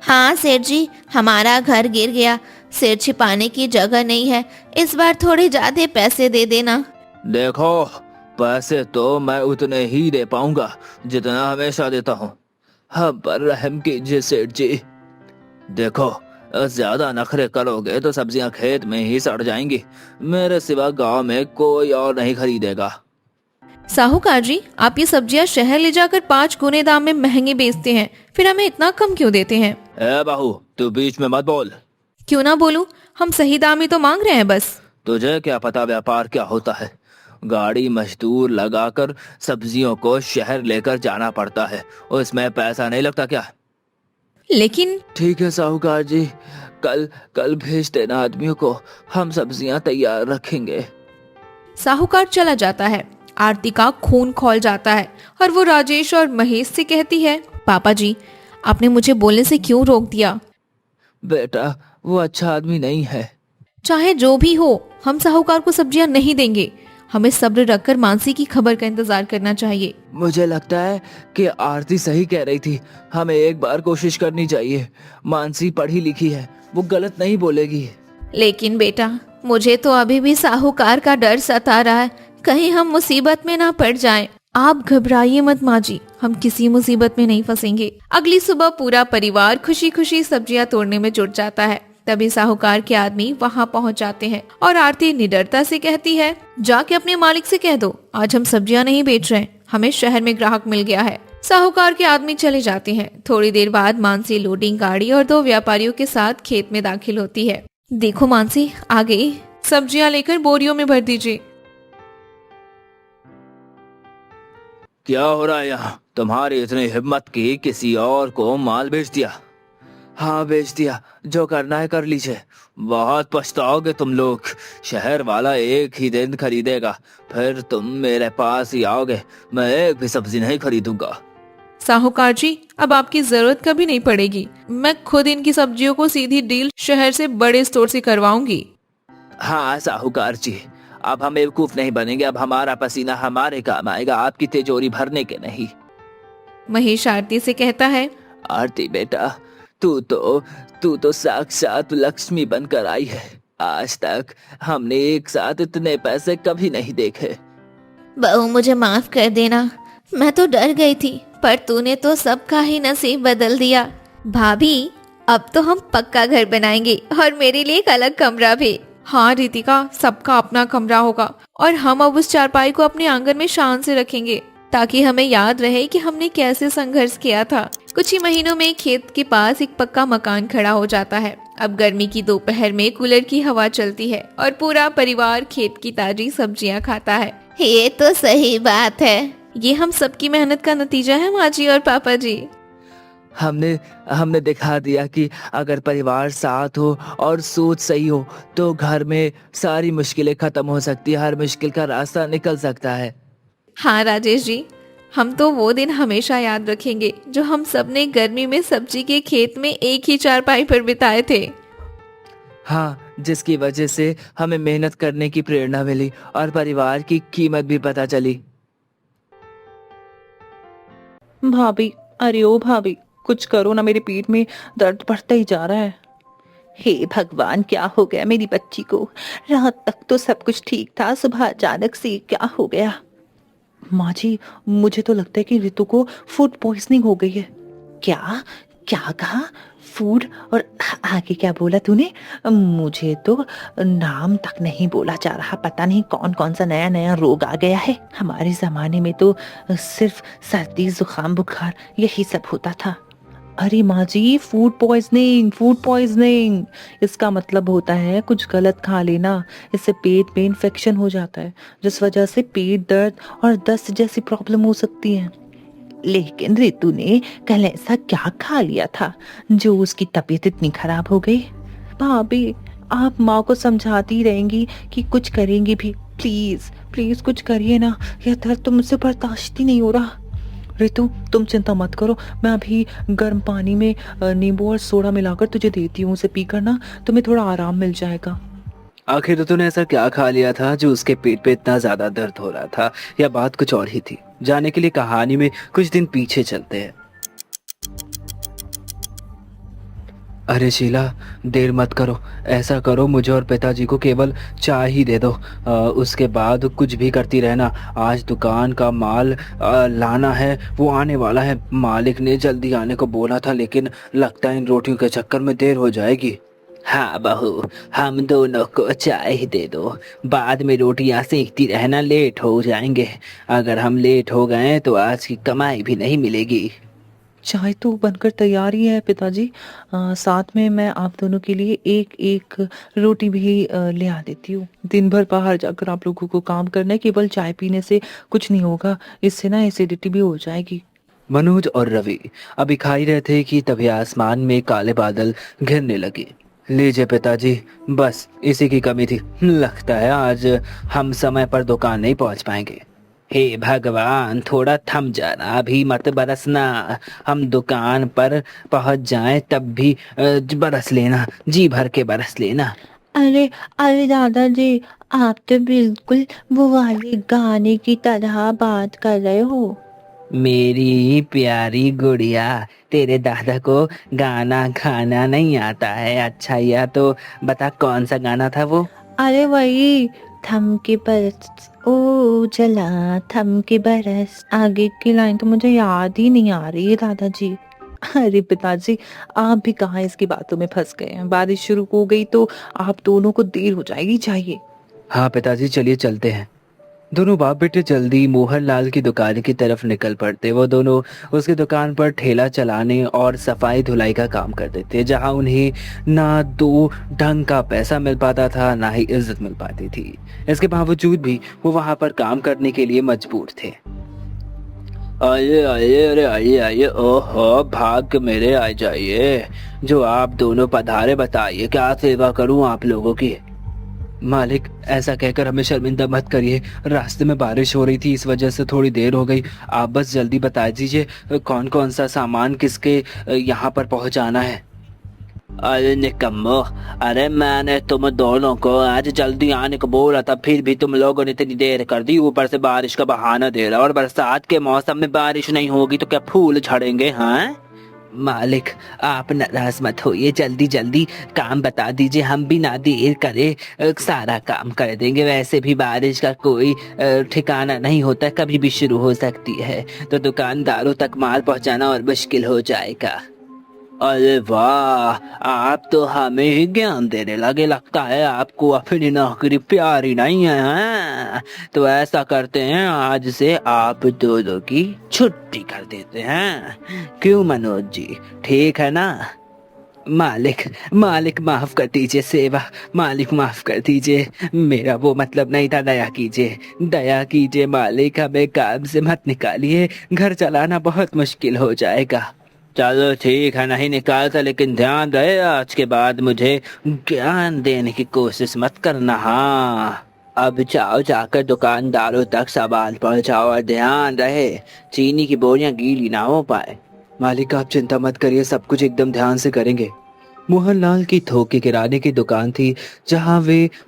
हाँ सेठ जी, हमारा घर गिर गया, सिर छिपाने की जगह नहीं है, इस बार थोड़े ज्यादा पैसे दे देना। देखो, पैसे तो मैं उतने ही दे पाऊंगा जितना हमेशा देता हूँ। हम पर रहम कीजिए सेठ जी। देखो, ज्यादा नखरे करोगे तो सब्जियां खेत में ही सड़ जाएंगी, मेरे सिवा गांव में कोई और नहीं खरीदेगा। साहूकार जी, आप ये सब्जियां शहर ले जाकर 5 गुने दाम में महंगे बेचते हैं, फिर हमें इतना कम क्यों देते हैं? ए बहू, तू बीच में मत बोल। क्यों ना बोलूं, हम सही दाम ही तो मांग रहे हैं बस। तुझे क्या पता व्यापार क्या होता है? गाड़ी मजदूर लगाकर सब्जियों को शहर लेकर जाना पड़ता है, उसमें पैसा नहीं लगता क्या? लेकिन ठीक है साहूकार जी, कल कल भेज देना आदमियों को, हम सब्जियां तैयार रखेंगे। साहूकार चला जाता है। आरती का खून खौल जाता है और वो राजेश और महेश से कहती है, पापा जी, आपने मुझे बोलने से क्यों रोक दिया? बेटा, वो अच्छा आदमी नहीं है। चाहे जो भी हो, हम साहूकार को सब्जियां नहीं देंगे। हमें सब्र रखकर मानसी की खबर का इंतजार करना चाहिए। मुझे लगता है कि आरती सही कह रही थी, हमें एक बार कोशिश करनी चाहिए। मानसी पढ़ी लिखी है, वो गलत नहीं बोलेगी। लेकिन बेटा, मुझे तो अभी भी साहूकार का डर सता रहा है, कहीं हम मुसीबत में ना पड़ जाएं। आप घबराइए मत माँ जी, हम किसी मुसीबत में नहीं फंसेंगे। अगली सुबह पूरा परिवार खुशी खुशी सब्जियां तोड़ने में जुट जाता है। तभी साहूकार के आदमी वहां पहुंच जाते हैं और आरती निडरता से कहती है, जाके अपने मालिक से कह दो, आज हम सब्जियां नहीं बेच रहे, हमें शहर में ग्राहक मिल गया है। साहूकार के आदमी चले जाते हैं। थोड़ी देर बाद मानसी लोडिंग गाड़ी और 2 व्यापारियों के साथ खेत में दाखिल होती है। देखो मानसी, आ गई, सब्जियां लेकर बोरियों में भर दीजिए। क्या हो रहा है यहाँ? तुम्हारी इतनी हिम्मत की किसी और को माल बेच दिया? हाँ बेच दिया, जो करना है कर लीजिए। बहुत पछताओगे तुम लोग। शहर वाला एक ही दिन खरीदेगा, फिर तुम मेरे पास ही आओगे। मैं एक भी सब्जी नहीं खरीदूंगा। साहूकार जी, अब आपकी जरूरत कभी नहीं पड़ेगी। मैं खुद इनकी सब्जियों को सीधी डील शहर से बड़े स्टोर से करवाऊंगी। हाँ साहूकार जी, अब हम बेवकूफ नहीं बनेंगे। अब हमारा पसीना हमारे काम आएगा, आपकी तिजोरी भरने के नहीं। महेश आरती से कहता है, आरती बेटा, तू तो साक्षात लक्ष्मी बनकर आई है। आज तक हमने एक साथ इतने पैसे कभी नहीं देखे। बहू, मुझे माफ कर देना, मैं तो डर गई थी, पर तूने तो सबका ही नसीब बदल दिया। भाभी, अब तो हम पक्का घर बनाएंगे और मेरे लिए एक अलग कमरा भी। हाँ रितिका, सबका अपना कमरा होगा और हम अब उस चारपाई को अपने आंगन में शान से रखेंगे, ताकि हमें याद रहे कि हमने कैसे संघर्ष किया था। कुछ ही महीनों में खेत के पास एक पक्का मकान खड़ा हो जाता है। अब गर्मी की दोपहर में कूलर की हवा चलती है और पूरा परिवार खेत की ताजी सब्जियां खाता है। ये तो सही बात है। ये हम सबकी मेहनत का नतीजा है माँ जी और पापा जी। हमने दिखा दिया कि अगर परिवार साथ हो और सोच सही हो तो घर में सारी मुश्किलें खत्म हो सकती है, हर मुश्किल का रास्ता निकल सकता है। हाँ राजेश जी, हम तो वो दिन हमेशा याद रखेंगे जो हम सबने गर्मी में सब्जी के खेत में एक ही चारपाई पर बिताए थे। हाँ, जिसकी वजह से हमें मेहनत करने की प्रेरणा मिली और परिवार की कीमत भी पता चली। भाभी, अरे ओ भाभी, कुछ करो ना, मेरे पेट में दर्द बढ़ता ही जा रहा है। हे भगवान, क्या हो गया मेरी बच्ची को? रात तक तो सब कुछ ठीक था, सुबह अचानक से क्या हो गया? माँ जी, मुझे तो लगता है कि रितु को फूड पॉइजनिंग हो गई है। क्या क्या कहा? फूड? और आगे क्या बोला तूने? मुझे तो नाम तक नहीं बोला जा रहा। पता नहीं कौन कौन सा नया नया रोग आ गया है। हमारे जमाने में तो सिर्फ सर्दी, जुकाम, बुखार यही सब होता था। अरे माँ जी, फूड पॉइजनिंग, फूड पॉइजनिंग इसका मतलब होता है कुछ गलत खा लेना। इससे पेट में इन्फेक्शन हो जाता है, जिस वजह से पेट दर्द और दस्त जैसी प्रॉब्लम हो सकती है। लेकिन रितु ने कल ऐसा क्या खा लिया था जो उसकी तबीयत इतनी खराब हो गई? भाभी, आप माँ को समझाती रहेंगी कि कुछ करेंगी भी। प्लीज प्लीज कुछ करिए ना, यह दर्द तो मुझसे बर्दाश्त ही नहीं हो रहा। रितु, तुम चिंता मत करो, मैं अभी गर्म पानी में नींबू और सोडा मिलाकर तुझे देती हूँ, उसे पीकर ना तुम्हें थोड़ा आराम मिल जाएगा। आखिर तूने ऐसा क्या खा लिया था जो उसके पेट पे इतना ज्यादा दर्द हो रहा था, या बात कुछ और ही थी? जाने के लिए कहानी में कुछ दिन पीछे चलते हैं। अरे शीला, देर मत करो, ऐसा करो मुझे और पिताजी को केवल चाय ही दे दो। उसके बाद कुछ भी करती रहना। आज दुकान का माल लाना है, वो आने वाला है। मालिक ने जल्दी आने को बोला था, लेकिन लगता है इन रोटियों के चक्कर में देर हो जाएगी। हाँ बहू, हम दोनों को चाय ही दे दो, बाद में रोटियां सेकती रहना, लेट हो जाएंगे। अगर हम लेट हो गए तो आज की कमाई भी नहीं मिलेगी। चाय तो बनकर तैयार ही है पिताजी। साथ में मैं आप दोनों के लिए एक एक रोटी भी ले आ देती हूँ। दिन भर बाहर जाकर आप लोगों को काम करना है, केवल चाय पीने से कुछ नहीं होगा, इससे ना एसिडिटी भी हो जाएगी। मनोज और रवि अभी खा ही रहे थे कि तभी आसमान में काले बादल घिरने लगे। लीजिए पिताजी, बस इसी की कमी थी। लगता है आज हम समय पर दुकान नहीं पहुंच पाएंगे। हे भगवान, थोड़ा थम जाना, अभी मत बरसना। हम दुकान पर पहुंच जाएं तब भी बरस लेना, जी भर के बरस लेना। अरे अरे दादाजी, आप तो बिल्कुल वो वाले गाने की तरह बात कर रहे हो। मेरी प्यारी गुड़िया, तेरे दादा को गाना गाना नहीं आता है। अच्छा, या तो बता कौन सा गाना था वो? अरे वही, थम के बरस ओ चला, थम के बरस। आगे की लाइन तो मुझे याद ही नहीं आ रही है दादाजी। अरे पिताजी, आप भी कहाँ इसकी बातों में फंस गए हैं। बारिश शुरू हो गई तो आप दोनों को देर हो जाएगी, चाहिए। हाँ पिताजी, चलिए चलते हैं। दोनों बाप बेटे जल्दी मोहनलाल की दुकान की तरफ निकल पड़ते। वो दोनों उसकी दुकान पर ठेला चलाने और सफाई धुलाई का काम करते थे, जहां उन्हें ना दो ढंग का पैसा मिल पाता था, ना ही इज्जत मिल पाती थी। इसके बावजूद भी वो वहां पर काम करने के लिए मजबूर थे। आइए आइए, अरे आइए आइए, ओहो भाग मेरे, आ जाइए। जो आप दोनों पधारे, बताइए क्या सेवा करूं आप लोगों की। मालिक, ऐसा कहकर हमें शर्मिंदा मत करिए। रास्ते में बारिश हो रही थी, इस वजह से थोड़ी देर हो गई। आप बस जल्दी बता दीजिए कौन कौन सा सामान किसके यहाँ पर पहुँचाना है। अरे निकम्मो, अरे मैंने तुम दोनों को आज जल्दी आने को बोला था, फिर भी तुम लोगों ने इतनी देर कर दी। ऊपर से बारिश का बहाना दे रहा, और बरसात के मौसम में बारिश नहीं होगी तो क्या फूल झड़ेंगे? हाँ मालिक, आप नाराज मत होइए, जल्दी जल्दी काम बता दीजिए, हम भी ना देर करे सारा काम कर देंगे। वैसे भी बारिश का कोई ठिकाना नहीं होता, कभी भी शुरू हो सकती है, तो दुकानदारों तक माल पहुंचाना और मुश्किल हो जाएगा। अरे वाह, आप तो हमें ही ज्ञान देने लगे। लगता है आपको अपनी नौकरी प्यारी नहीं है, हाँ? तो ऐसा करते हैं, आज से आप दोनों की छुट्टी कर देते हैं। क्यों मनोज जी, ठीक है ना? मालिक मालिक माफ कर दीजिए, सेवा मालिक माफ कर दीजिए, मेरा वो मतलब नहीं था। दया कीजिए, दया कीजिए मालिक, हमें काम से मत निकालिए, घर चलाना बहुत मुश्किल हो जाएगा। चलो ठीक है, नहीं निकालता, लेकिन ध्यान रहे आज के बाद मुझे ज्ञान देने की कोशिश मत करना। हाँ, अब जाओ, जाकर दुकानदारों तक सामान पहुंचाओ, और ध्यान रहे चीनी की बोरियां गीली ना हो पाए। मालिक आप चिंता मत करिए, सब कुछ एकदम ध्यान से करेंगे। मोहनलाल की थोक की किराने की दुकान थी, जहां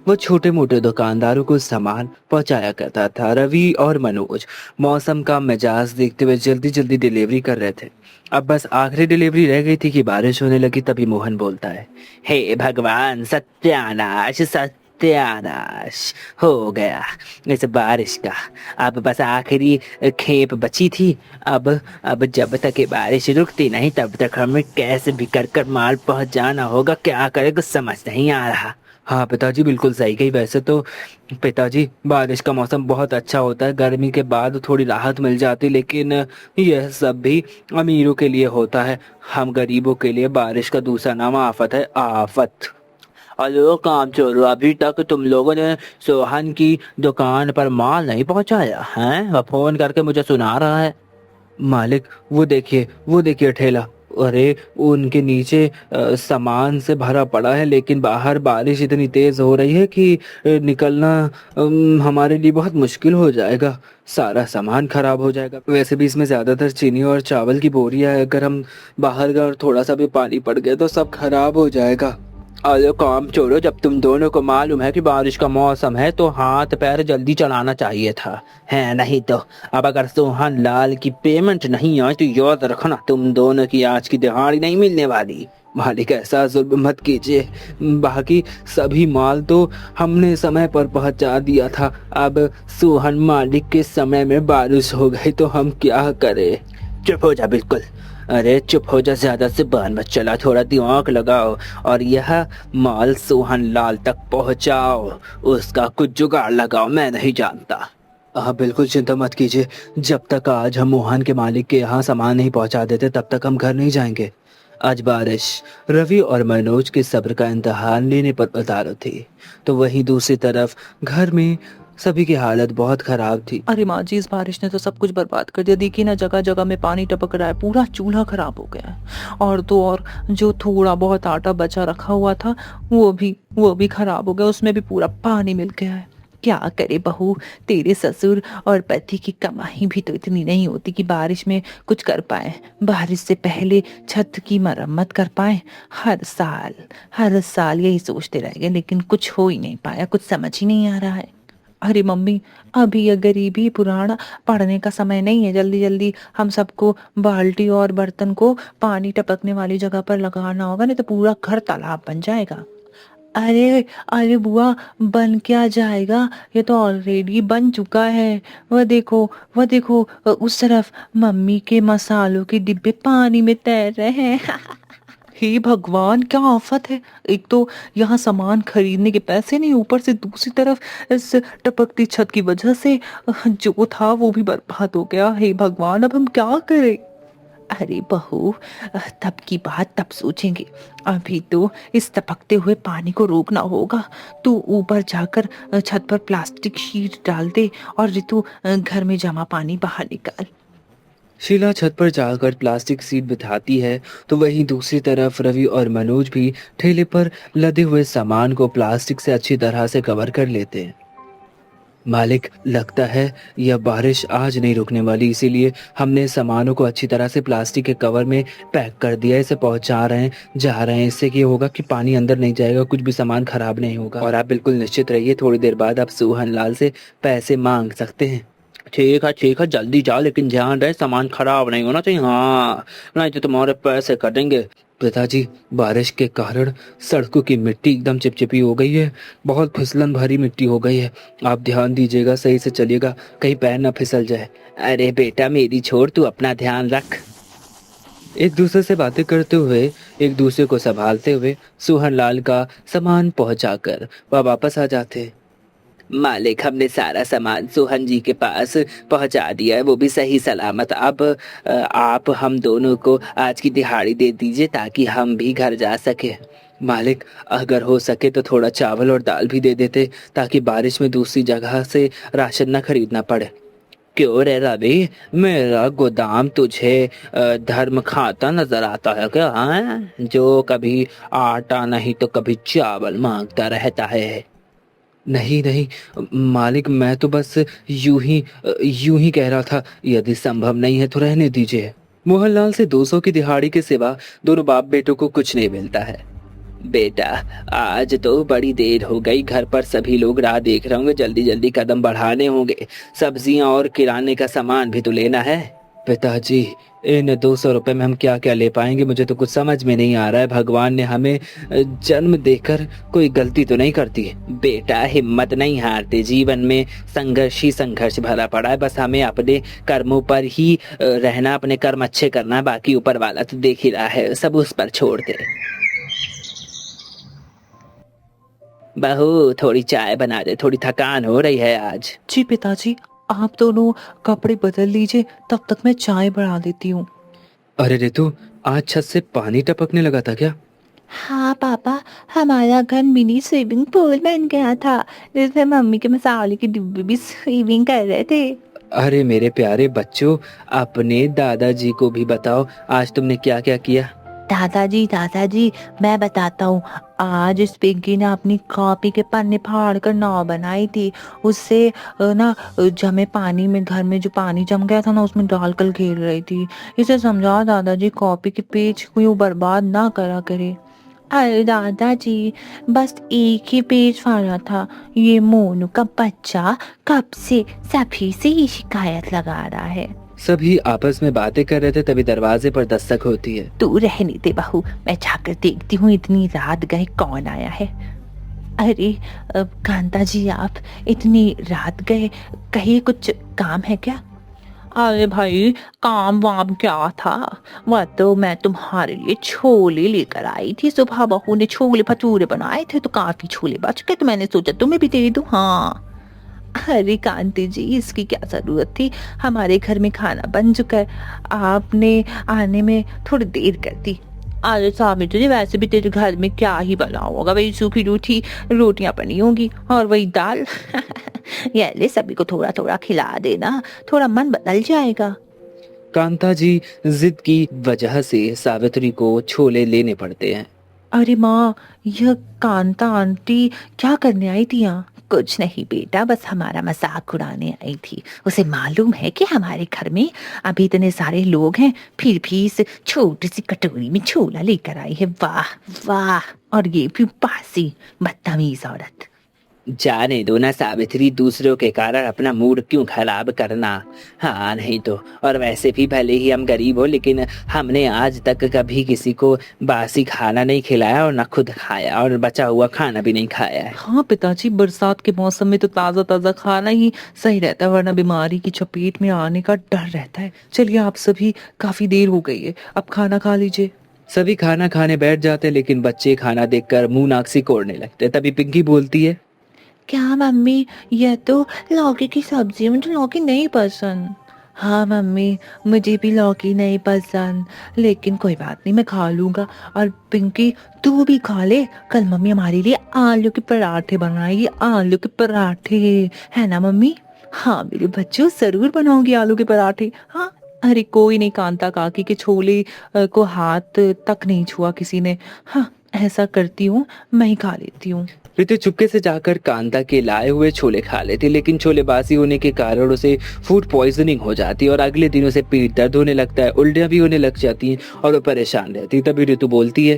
वो छोटे मोटे दुकानदारों को सामान पहुंचाया करता था। रवि और मनोज मौसम का मिजाज देखते हुए जल्दी जल्दी डिलीवरी कर रहे थे। अब बस आखिरी डिलीवरी रह गई थी कि बारिश होने लगी। तभी मोहन बोलता है, हे भगवान, सत्यानाश सत्यानाश हो गया इस बारिश का। अब बस आखिरी खेप बची थी। अब जब तक ये बारिश रुकती नहीं, तब तक हमें कैसे भी कर माल पहुंचाना होगा। क्या करे कुछ समझ नहीं आ रहा। हाँ पिताजी, बिल्कुल सही कही। वैसे तो पिताजी, बारिश का मौसम बहुत अच्छा होता है, गर्मी के बाद थोड़ी राहत मिल जाती, लेकिन यह सब भी अमीरों के लिए होता है। हम गरीबों के लिए बारिश का दूसरा नाम आफत है, आफत। अरे काम चोरो, अभी तक तुम लोगों ने सोहन की दुकान पर माल नहीं पहुंचाया है? वह फोन करके मुझे सुना रहा है। मालिक वो देखिए ठेला। अरे उनके नीचे सामान से भरा पड़ा है, लेकिन बाहर बारिश इतनी तेज हो रही है कि निकलना हमारे लिए बहुत मुश्किल हो जाएगा। सारा सामान खराब हो जाएगा। वैसे भी इसमें ज्यादातर चीनी और चावल की बोरियां है, अगर हम बाहर गए और थोड़ा सा भी पानी पड़ गया तो सब खराब हो जाएगा। अरे काम छोड़ो, जब तुम दोनों को मालूम है कि बारिश का मौसम है तो हाथ पैर जल्दी चलाना चाहिए था, है नहीं तो अब अगर सोहन लाल की पेमेंट नहीं आई तो याद रखना, तुम दोनों की आज की दिहाड़ी नहीं मिलने वाली। मालिक ऐसा जुल्म मत कीजिए, बाकी सभी माल तो हमने समय पर पहुंचा दिया था। अब सोहन मालिक के समय में बारिश हो गई तो हम क्या करें। चुप हो जा, बिल्कुल, अरे चुप हो जा, ज्यादा से बहन मत चला, थोड़ा दिमाग लगाओ और यह माल सोहन लाल तक पहुंचाओ। उसका कुछ जुगाड़ लगाओ, मैं नहीं जानता। आप बिल्कुल चिंता मत कीजिए। जब तक आज हम मोहन के मालिक के यहाँ सामान नहीं पहुंचा देते तब तक हम घर नहीं जाएंगे। आज बारिश रवि और मनोज के सब्र का इम्तिहान लेने पर उतारू थी, तो वहीं दूसरी तरफ घर में सभी की हालत बहुत खराब थी। अरे माँ जी, इस बारिश ने तो सब कुछ बर्बाद कर दिया। देखिए ना, जगह जगह में पानी टपक रहा है, पूरा चूल्हा खराब हो गया है। और तो और जो थोड़ा बहुत आटा बचा रखा हुआ था वो भी खराब हो गया, उसमें भी पूरा पानी मिल गया है। क्या करे बहू, तेरे ससुर और पति की कमाई भी तो इतनी नहीं होती कि बारिश में कुछ कर पाए, बारिश से पहले छत की मरम्मत कर पाए। हर साल यही सोचते रह गए, लेकिन कुछ हो ही नहीं पाया, कुछ समझ ही नहीं आ रहा है। अरे मम्मी, अभी ये गरीबी पुराना पढ़ने का समय नहीं है। जल्दी जल्दी हम सबको बाल्टी और बर्तन को पानी टपकने वाली जगह पर लगाना होगा, नहीं तो पूरा घर तालाब बन जाएगा। अरे अरे बुआ, बन क्या जाएगा, ये तो ऑलरेडी बन चुका है। वह देखो उस तरफ मम्मी के मसालों के डिब्बे पानी में तैर रहे हैं। हे भगवान, क्या आफत है। एक तो यहाँ सामान खरीदने के पैसे नहीं, ऊपर से दूसरी तरफ इस टपकती छत की वजह से जो था वो भी बर्बाद हो गया। हे भगवान, अब हम क्या करें। अरे बहू, तब की बात तब सोचेंगे, अभी तो इस टपकते हुए पानी को रोकना होगा। तू ऊपर जाकर छत पर प्लास्टिक शीट डाल दे और ऋतु घर में जमा पानी बाहर निकाल। शीला छत पर जाकर प्लास्टिक सीट बिठाती है, तो वहीं दूसरी तरफ रवि और मनोज भी ठेले पर लदे हुए सामान को प्लास्टिक से अच्छी तरह से कवर कर लेते हैं। मालिक, लगता है यह बारिश आज नहीं रुकने वाली, इसीलिए हमने सामानों को अच्छी तरह से प्लास्टिक के कवर में पैक कर दिया। इसे पहुंचा रहे हैं, जा रहे हैं। इससे ये होगा कि पानी अंदर नहीं जाएगा, कुछ भी सामान खराब नहीं होगा। और आप बिल्कुल निश्चित रहिए, थोड़ी देर बाद आप सोहन लाल से पैसे मांग सकते हैं। ठीक है, जल्दी जाओ, लेकिन ध्यान रहे सामान खराब नहीं होना चाहिए। हाँ, नहीं तो तुम्हारे पैसे कटेंगे। पिताजी, बारिश के कारण सड़कों की मिट्टी एकदम चिपचिपी हो गई है, बहुत फिसलन भरी मिट्टी हो गई है। आप ध्यान दीजिएगा, सही से चलिएगा, कहीं पैर ना फिसल जाए। अरे बेटा मेरी छोड़, तू अपना ध्यान रख। एक दूसरे से बातें करते हुए, एक दूसरे को संभालते हुए सोहन लाल का सामान पहुंचाकर वह वापस आ जाते। मालिक, हमने सारा सामान सोहन जी के पास पहुंचा दिया है, वो भी सही सलामत। अब आप हम दोनों को आज की दिहाड़ी दे दीजिए ताकि हम भी घर जा सके। मालिक, अगर हो सके तो थोड़ा चावल और दाल भी दे देते, ताकि बारिश में दूसरी जगह से राशन न खरीदना पड़े। क्यों रे रवि, मेरा गोदाम तुझे धर्म खाता नजर आता है क्या? हाँ, जो कभी आटा नहीं तो कभी चावल मांगता रहता है। नहीं मालिक, मैं तो बस यूं ही कह रहा था। यदि संभव नहीं है तो रहने दीजिए। मोहनलाल से 200 की दिहाड़ी के सिवा दोनों बाप बेटों को कुछ नहीं मिलता है। बेटा, आज तो बड़ी देर हो गई, घर पर सभी लोग राह देख रहे होंगे, जल्दी जल्दी कदम बढ़ाने होंगे। सब्जियां और किराने का सामान भी तो लेना है। पिताजी, इन 200 रुपए में हम क्या क्या ले पाएंगे, मुझे तो कुछ समझ में नहीं आ रहा है। भगवान ने हमें जन्म देकर कोई गलती तो नहीं करती है। बेटा, हिम्मत नहीं हारते, जीवन में संघर्ष ही संघर्ष भरा पड़ा है। बस हमें अपने कर्मों पर ही रहना, अपने कर्म अच्छे करना, बाकी ऊपर वाला तो देख ही रहा है, सब उस पर छोड़ दे। बहू, थोड़ी चाय बना दे, थोड़ी थकान हो रही है आज। जी पिताजी, आप दोनों कपड़े बदल लीजिए, तब तक मैं चाय बढ़ा देती हूँ। अरे ऋतु, आज छत से पानी टपकने लगा था क्या? हाँ पापा, हमारा घर मिनी स्विमिंग पूल बन गया था, जिसमें मम्मी के मसाले के डिब्बे भी स्विमिंग कर रहे थे। अरे मेरे प्यारे बच्चों, अपने दादाजी को भी बताओ आज तुमने क्या क्या किया। दादाजी, मैं बताता हूँ। आज इस पिंकी ने अपनी कॉपी के पन्ने फाड़ कर नाव बनाई थी। उससे ना जमे पानी में, घर में जो पानी जम गया था ना, उसमें डालकर खेल रही थी। इसे समझाओ दादाजी, कॉपी के पेज को बर्बाद ना करा करे। अरे दादाजी, बस एक ही पेज फाड़ा था। ये मोनू का बच्चा कब से सभी से ही शिकायत लगा रहा है। सभी आपस में बातें कर रहे थे, तभी दरवाजे पर दस्तक होती है। तू रहने दे बहू, मैं जाकर देखती हूँ इतनी रात गए कौन आया है। अरे कांता जी, आप इतनी रात गए, कहीं कुछ काम है क्या? अरे भाई, काम वाम क्या था, वह तो मैं तुम्हारे लिए छोले लेकर आई थी। सुबह बहू ने छोले भटूरे बनाए थे, तो काफी छोले बच गए, तो मैंने सोचा तुम्हें भी दे दूं। हाँ, अरे कांति जी, इसकी क्या जरूरत थी? हमारे घर में खाना बन चुका है, आपने आने में थोड़ी देर कर दी। अरे सावित्री जी, वैसे भी तेरे घर में क्या ही बना होगा, वही सूखी रूठी रोटियां बनी होंगी और वही दाल। ये ले, सभी को थोड़ा थोड़ा खिला देना, थोड़ा मन बदल जाएगा। कांता जी जिद की वजह से सावित्री को छोले लेने पड़ते हैं। अरे माँ, यह कांता आंटी क्या करने आई थी यहाँ? कुछ नहीं बेटा, बस हमारा मजाक उड़ाने आई थी। उसे मालूम है कि हमारे घर में अभी इतने सारे लोग हैं, फिर भी इस छोटी सी कटोरी में छोला लेकर आई है। वाह वाह, और ये भी बासी, बदतमीज औरत। जाने दो ना सावित्री, दूसरों के कारण अपना मूड क्यों खराब करना। हाँ नहीं तो, और वैसे भी भले ही हम गरीब हो, लेकिन हमने आज तक कभी किसी को बासी खाना नहीं खिलाया और ना खुद खाया, और बचा हुआ खाना भी नहीं खाया है। हाँ पिताजी, बरसात के मौसम में तो ताज़ा ताज़ा खाना ही सही रहता है, वरना बीमारी की चपेट में आने का डर रहता है। चलिए, आप सभी, काफी देर हो गई है, अब खाना खा लीजिए। सभी खाना खाने बैठ जाते, लेकिन बच्चे खाना देखकर मुंह नाक सिकोड़ने लगते। तभी पिंकी बोलती है, क्या मम्मी, यह तो लौकी की सब्जी है, मुझे लौकी नहीं पसंद। हाँ मम्मी, मुझे भी लौकी नहीं पसंद, लेकिन कोई बात नहीं, मैं खा लूंगा। और पिंकी, तू भी खा ले, कल मम्मी हमारे लिए आलू के पराठे बनाएगी, आलू के पराठे, है ना मम्मी? हाँ मेरे बच्चों, जरूर बनाऊंगी आलू के पराठे। हाँ। अरे कोई नहीं, कांता काकी के छोले को हाथ तक नहीं छुआ किसी ने। हाँ, ऐसा करती हूँ, मैं ही खा लेती हूँ। रितु चुपके से जाकर कांता के लाए हुए छोले खा लेती, लेकिन छोले बासी होने के कारण उसे फूड पॉइजनिंग हो जाती और अगले दिन उसे पेट दर्द होने लगता है, उल्टियां भी होने लग जाती हैं और वो परेशान रहती। तभी रितु बोलती है,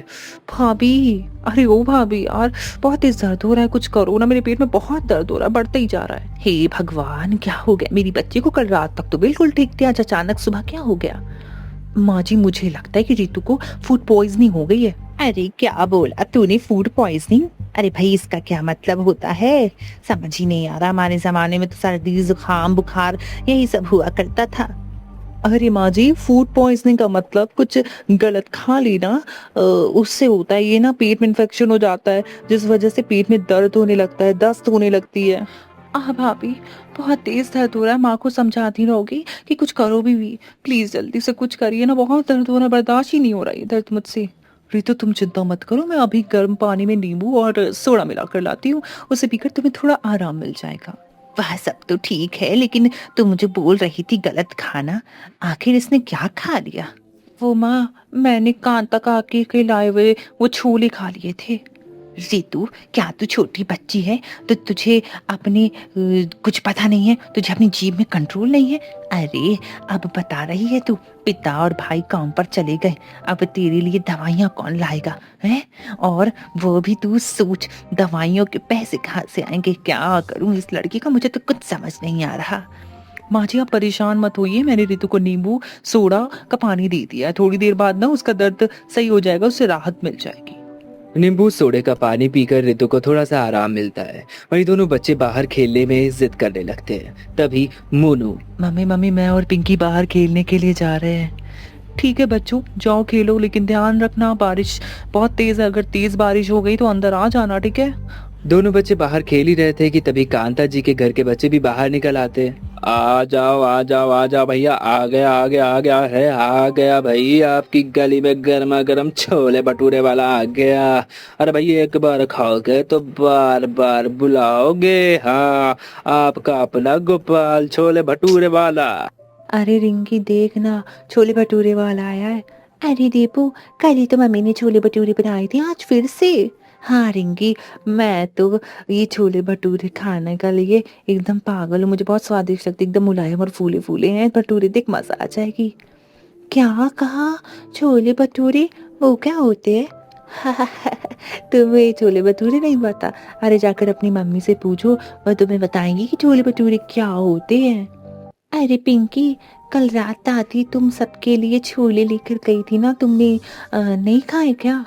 भाभी, अरे ओ भाभी यार, बहुत तेज दर्द हो रहा है, कुछ करो ना, मेरे पेट में बहुत दर्द हो रहा है, बढ़ता ही जा रहा है। हे भगवान, क्या हो गया मेरी बच्ची को? कल रात तक तो बिल्कुल ठीक थी, आज अचानक सुबह क्या हो गया? माँ जी, मुझे लगता है कि रितु को फूड पॉइजनिंग हो गई है। अरे क्या बोला तूने, फूड पॉइजनिंग? अरे भाई, इसका क्या मतलब होता है? समझ ही नहीं आ रहा। हमारे जमाने में तो सर्दी जुकाम बुखार यही सब हुआ करता था। अरे माँ जी, फूड पॉइजनिंग का मतलब कुछ गलत खा लेना, उससे होता है ये ना, पेट में इन्फेक्शन हो जाता है, जिस वजह से पेट में दर्द होने लगता है, दस्त होने लगती है। भाभी, बहुत तेज दर्द हो रहा है, माँ को समझाती रहोगी कि कुछ करो भी प्लीज जल्दी से कुछ करिए ना, बहुत दर्द हो रहा है, बर्दाश्त ही नहीं हो रहा है दर्द मुझसे। रितु, तुम चिंता मत करो, मैं अभी गर्म पानी में नींबू और सोडा मिलाकर लाती हूँ, उसे पीकर तुम्हें थोड़ा आराम मिल जाएगा। वह सब तो ठीक है, लेकिन तू मुझे बोल रही थी गलत खाना, आखिर इसने क्या खा लिया? वो माँ, मैंने कांता काकी के लाए हुए वो छोले खा लिए थे। रितु, क्या तू छोटी बच्ची है तो तुझे अपने कुछ पता नहीं है? तुझे अपनी जीभ में कंट्रोल नहीं है? अरे अब बता रही है तू, पिता और भाई काम पर चले गए, अब तेरे लिए दवाइयाँ कौन लाएगा है? और वो भी तू सोच, दवाइयों के पैसे कहाँ से आएंगे? क्या करूँ इस लड़की का, मुझे तो कुछ समझ नहीं आ रहा। माँ जी, आप परेशान मत होइए, मैंने रितु को नींबू सोडा का पानी दे दिया है, थोड़ी देर बाद ना उसका दर्द सही हो जाएगा, उससे राहत मिल जाएगी। नींबू सोडे का पानी पीकर रितु को थोड़ा सा आराम मिलता है। वहीं दोनों बच्चे बाहर खेलने में जिद करने लगते हैं। तभी मोनू, मम्मी, मैं और पिंकी बाहर खेलने के लिए जा रहे हैं। ठीक है बच्चों, जाओ खेलो, लेकिन ध्यान रखना, बारिश बहुत तेज है, अगर तेज बारिश हो गई तो अंदर आ जाना, ठीक है? दोनों बच्चे बाहर खेल ही रहे थे कि तभी कांता जी के घर के बच्चे भी बाहर निकल आते हैं। आ जाओ आ जाओ आ जाओ भैया, आ गया है, आ गया भाई, आपकी गली में गर्मा गर्म छोले भटूरे वाला आ गया। अरे भाई, एक बार खाओगे तो बार बार बुलाओगे। हाँ, आपका अपना गोपाल छोले भटूरे वाला। अरे रिंकी, देख ना, छोले भटूरे वाला आया है। अरे दीपू, कल ही तो मम्मी ने छोले भटूरे बनाए थे, आज फिर से? हाँ रिंकी, मैं तो ये छोले भटूरे खाने के लिए एकदम पागल हूँ, मुझे बहुत स्वादिष्ट लगते, एकदम मुलायम और फूले फूले हैं भटूरे, देख मजा आ जाएगी। क्या कहा? छोले भटूरे वो क्या होते हैं? तुम्हें छोले भटूरे नहीं पता? अरे जाकर अपनी मम्मी से पूछो, वह तुम्हें बताएंगी कि छोले भटूरे क्या होते हैं। अरे पिंकी, कल रात आती तुम सबके लिए छोले लेकर गई थी ना, तुमने नहीं खाए क्या?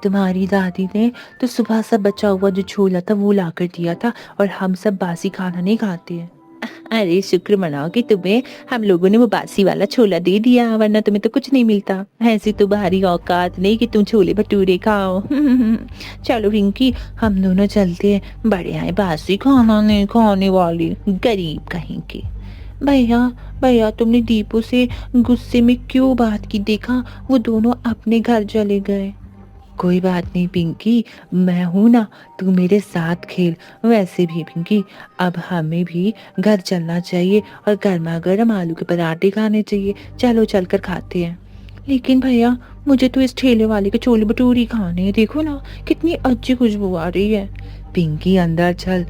तुम्हारी दादी ने तो सुबह से बचा हुआ जो छोला था वो ला कर दिया था, और हम सब बासी खाना नहीं खाते हैं। अरे शुक्र मनाओ कि तुम्हें हम लोगों ने वो बासी वाला छोला दे दिया, वरना तुम्हें तो कुछ नहीं मिलता। ऐसी तुम्हारी औकात नहीं कि तुम छोले भटूरे खाओ। चलो रिंकी, हम दोनों चलते हैं, बड़े आए बासी खाना नहीं खाने वाली गरीब कहीं के। भैया भैया, तुमने दीपू से गुस्से में क्यों बात की? देखा, वो दोनों अपने घर चले गए। कोई बात नहीं पिंकी, मैं हूं ना, तू मेरे साथ खेल। वैसे भी पिंकी, अब हमें भी घर चलना चाहिए और गर्मा गर्म आलू के पराठे खाने चाहिए। चलो चलकर खाते हैं। लेकिन भैया, मुझे तो इस ठेले वाले के छोले भटूरे खाने हैं। देखो ना, कितनी अच्छी खुशबू आ रही है। पिंकी अंदर चल।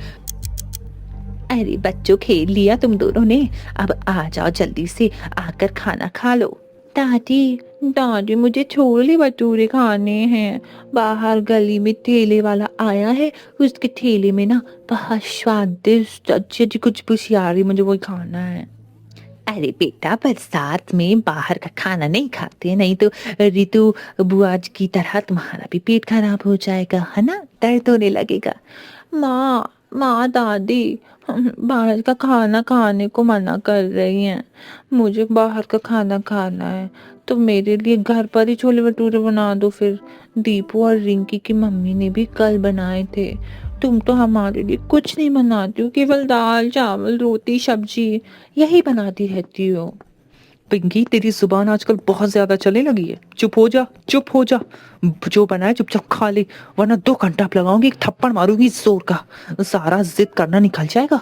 अरे बच्चों, खेल लिया तुम दोनों ने, अब आ जाओ जल्दी से, आकर खाना खा लो। दादी दादी, मुझे छोले भटूरे खाने हैं। बाहर गली में ठेले वाला आया है, उसके ठेले में ना बहुत स्वादिष्ट अच्छी अच्छी कुछ कुछ आ रही, मुझे वही खाना है। अरे बेटा, बरसात में बाहर का खाना नहीं खाते, नहीं तो रितु बुआ की तरह तुम्हारा भी पेट खराब हो जाएगा, है ना, दर्द होने लगेगा। माँ माँ दादी, हम बाहर का खाना खाने को मना कर रही हैं। मुझे बाहर का खाना खाना है, तो मेरे लिए घर पर ही छोले भटूरे बना दो फिर। दीपू और रिंकी की मम्मी ने भी कल बनाए थे। तुम तो हमारे लिए कुछ नहीं बनाती हो, केवल दाल चावल रोटी सब्जी यही बनाती रहती हो। पिंकी, तेरी जुबान आजकल बहुत ज्यादा चलने लगी है। चुप हो जा, चुप हो जा। जो बनाए चुपचाप खा ले, वरना 2 घंटा लगाऊंगी, एक थप्पड़ मारूंगी जोर का, सारा जिद करना निकल जाएगा।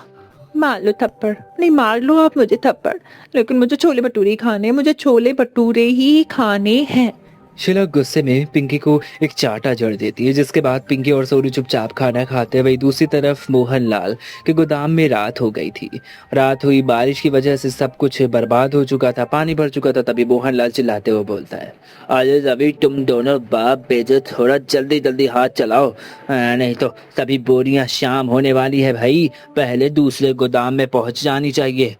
मार लो थप्पड़, नहीं मार लो आप मुझे थप्पड़, लेकिन मुझे छोले भटूरे ही खाने हैं, मुझे छोले भटूरे ही खाने हैं। शीला गुस्से में पिंकी को एक चाटा जड़ देती है, जिसके बाद पिंकी और सोनू चुपचाप खाना खाते हैं। वही दूसरी तरफ मोहनलाल के गोदाम में रात हो गई थी। रात हुई, बारिश की वजह से सब कुछ बर्बाद हो चुका था, पानी भर चुका था। तभी मोहनलाल चिल्लाते हुए बोलता है, अरे अभी तुम दोनों बाप बेटे थोड़ा जल्दी जल्दी हाथ चलाओ, नहीं तो सभी बोरियां शाम होने वाली है भाई, पहले दूसरे गोदाम में पहुंच जानी चाहिए।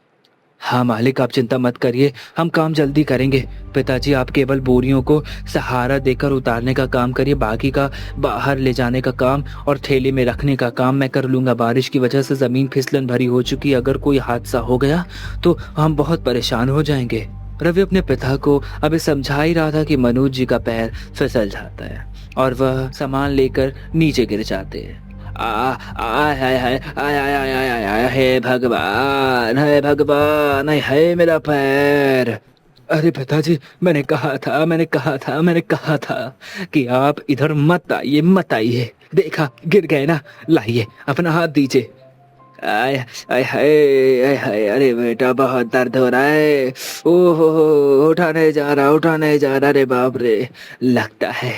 हाँ मालिक, आप चिंता मत करिए, हम काम जल्दी करेंगे। पिताजी, आप केवल बोरियों को सहारा देकर उतारने का काम करिए, बाकी का बाहर ले जाने का काम और थैली में रखने का काम मैं कर लूँगा। बारिश की वजह से ज़मीन फिसलन भरी हो चुकी है, अगर कोई हादसा हो गया तो हम बहुत परेशान हो जाएंगे। रवि अपने पिता को अभी समझा ही रहा था कि मनोज जी का पैर फिसल जाता है और वह सामान लेकर नीचे गिर जाते हैं। हे भगवान, हे भगवान, हे मेरा पैर। अरे पिताजी, मैंने कहा था कि आप इधर मत आइए। देखा, गिर गए ना, लाइए अपना हाथ दीजिए। आय आय हाय हाय, अरे बेटा बहुत दर्द हो रहा है। ओहो, उठा नहीं जा रहा। अरे बाप रे, लगता है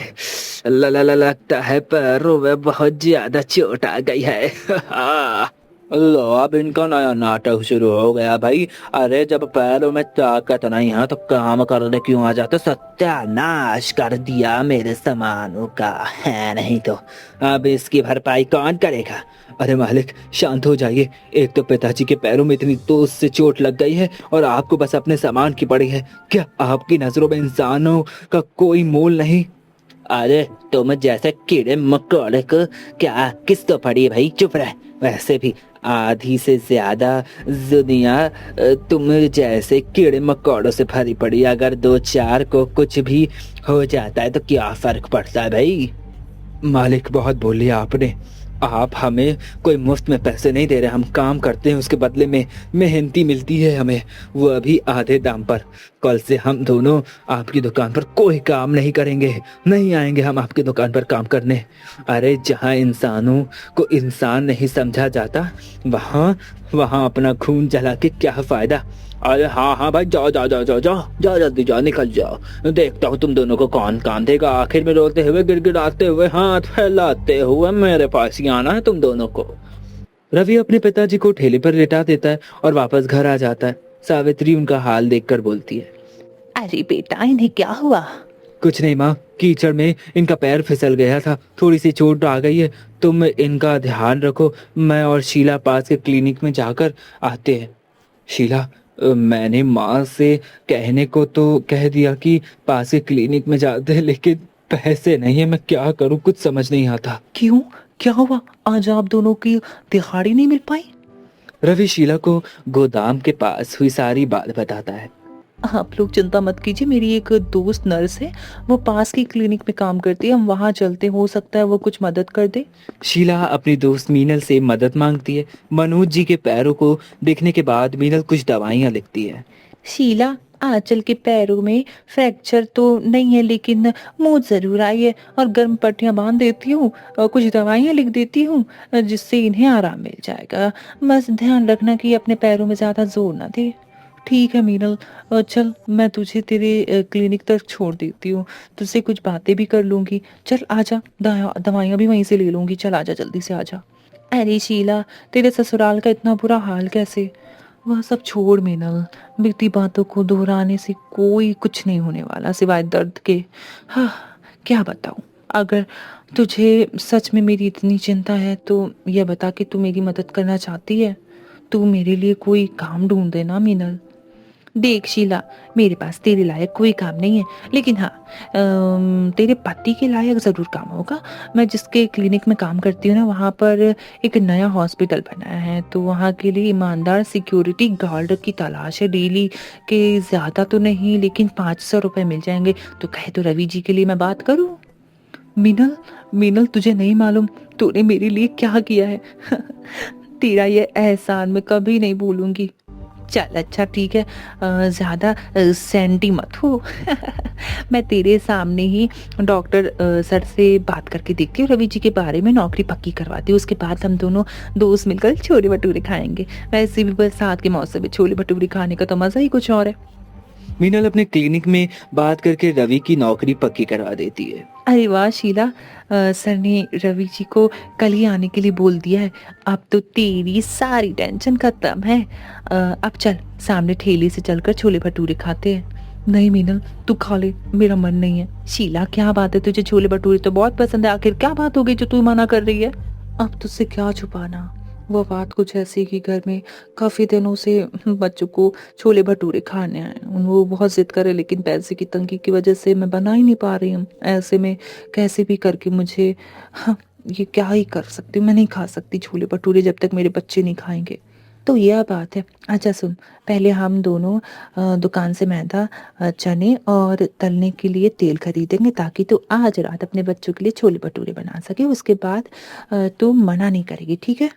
लगता है पैरों में बहुत ज्यादा चोट आ गई है। लो, अब इनका नया नाटक शुरू हो गया भाई। अरे जब पैरों में ताकत नहीं है तो काम करने क्यों आ जाते? सत्यानाश कर दिया मेरे सामानों का है, नहीं तो अब इसकी भरपाई कौन करेगा? अरे मालिक, शांत हो जाइए। एक तो पिताजी के पैरों में इतनी दोस्त से चोट लग गई है और आपको बस अपने सामान की पड़ी है। क्या आपकी नजरों में इंसानों का कोई मोल नहीं? अरे तुम जैसे कीड़े मकोड़े को क्या किस तो पड़ी है भाई? चुप रह। वैसे भी आधी से ज्यादा दुनिया तुम जैसे कीड़े मकोड़ों से भरी पड़ी। अगर 2-4 को कुछ भी हो जाता है तो क्या फर्क पड़ता है भाई? मालिक, बहुत बोल लिया आपने। आप हमें कोई मुफ्त में पैसे नहीं दे रहे, हम काम करते हैं, उसके बदले में मेहनती मिलती है हमें, वो अभी आधे दाम पर। कल से हम दोनों आपकी दुकान पर कोई काम नहीं करेंगे, नहीं आएंगे हम आपकी दुकान पर काम करने। अरे जहाँ इंसानों को इंसान नहीं समझा जाता, वहाँ अपना खून जला के क्या फायदा? अरे हाँ भाई, जाओ जल्दी जाओ, निकल जाओ। देखता हूँ तुम दोनों को कौन काम देगा। आखिर में रोते हुए, गिड़गिड़ाते हुए, हाथ फैलाते हुए मेरे पास ही आना है तुम दोनों को। रवि अपने पिताजी को ठेले पर लेटा देता है और वापस घर आ जाता है। सावित्री उनका हाल देखकर बोलती है, अरे बेटा, इन्हें क्या हुआ? कुछ नहीं माँ, कीचड़ में इनका पैर फिसल गया था, थोड़ी सी चोट आ गई है। तुम इनका ध्यान रखो, मैं और शीला पास के क्लिनिक में जाकर आते हैं। शीला, मैंने माँ से कहने को तो कह दिया कि पास के क्लिनिक में जाते हैं, लेकिन पैसे नहीं है, मैं क्या करूँ, कुछ समझ नहीं आता। क्यों, क्या हुआ? आज आप दोनों की दिहाड़ी नहीं मिल पाई? रवि शीला को गोदाम के पास हुई सारी बात बताता है। आप लोग चिंता मत कीजिए, मेरी एक दोस्त नर्स है, वो पास की क्लिनिक में काम करती है, हम वहाँ चलते, हो सकता है वो कुछ मदद कर दे। शीला अपनी दोस्त मीनल से मदद मांगती है। मनोज जी के पैरों को देखने के बाद मीनल कुछ दवाइयाँ लिखती है। शीला, आंचल के पैरों में फ्रैक्चर तो नहीं है, लेकिन मोच जरूर आई है, और गर्म पट्टियां बांध देती हूँ और कुछ दवाइयाँ लिख देती हूँ जिससे इन्हें आराम मिल जाएगा। बस ध्यान रखना कि अपने पैरों में ज्यादा जोर ना दे। ठीक है मीनल, चल मैं तुझे तेरे क्लिनिक तक छोड़ देती हूँ, तुझसे कुछ बातें भी कर लूंगी। चल आजा, दवाइयाँ भी वहीं से ले लूंगी, चल आजा, जल्दी से आजा। अरे शीला, तेरे ससुराल का इतना बुरा हाल कैसे? वह सब छोड़ मीनल, बीती बातों को दोहराने से कोई कुछ नहीं होने वाला सिवाय दर्द के। हाँ, क्या बताऊं। अगर तुझे सच में मेरी इतनी चिंता है तो यह बता कि तू मेरी मदद करना चाहती है। तू मेरे लिए कोई काम ढूंढ देना मीनल। देख शीला, मेरे पास तेरे लायक कोई काम नहीं है, लेकिन हाँ, तेरे पति के लायक जरूर काम होगा। मैं जिसके क्लिनिक में काम करती हूँ ना, वहाँ पर एक नया हॉस्पिटल बनाया है, तो वहाँ के लिए ईमानदार सिक्योरिटी गार्ड की तलाश है। डेली के ज़्यादा तो नहीं, लेकिन 500 रुपये मिल जाएंगे। तो कहे तो रवि जी के लिए मैं बात करूँ। मीनल, मीनल तुझे नहीं मालूम तूने मेरे लिए क्या किया है। तेरा ये एहसान मैं कभी नहीं भूलूंगी। चल अच्छा ठीक है, ज़्यादा सैंटी मत हो। मैं तेरे सामने ही डॉक्टर सर से बात करके देखती हूँ, रवि जी के बारे में नौकरी पक्की करवाती हूँ। उसके बाद हम दोनों दोस्त मिलकर छोले भटूरे खाएंगे। वैसे भी बरसात के मौसम में छोले भटूरे खाने का तो मज़ा ही कुछ और है। मीनल अपने क्लिनिक में बात करके रवि की नौकरी पक्की करवा देती है। अरे वाह शीला, सर ने रवि जी को कल ही आने के लिए बोल दिया है। अब तो तेरी सारी टेंशन खत्म है। अब चल सामने ठेले से चलकर छोले भटूरे खाते हैं। नहीं मीनल, तू खा ले, मेरा मन नहीं है। शीला क्या बात है, तुझे छोले भटूरे तो बहुत पसंद है, आखिर क्या बात हो गई जो तू मना कर रही है? अब तुझसे क्या छुपाना। वो बात कुछ ऐसी कि घर में काफ़ी दिनों से बच्चों को छोले भटूरे खाने हैं। वो बहुत जिद करे, लेकिन पैसे की तंगी की वजह से मैं बना ही नहीं पा रही हूँ। ऐसे में कैसे भी करके मुझे, हाँ, ये क्या ही कर सकती हूँ। मैं नहीं खा सकती छोले भटूरे जब तक मेरे बच्चे नहीं खाएंगे। तो यह बात है। अच्छा सुन, पहले हम दोनों दुकान से मैदा, चने और तलने के लिए तेल खरीदेंगे, ताकि तू आज रात अपने बच्चों के लिए छोले भटूरे बना सके। उसके बाद तू मना नहीं करेगी, ठीक है?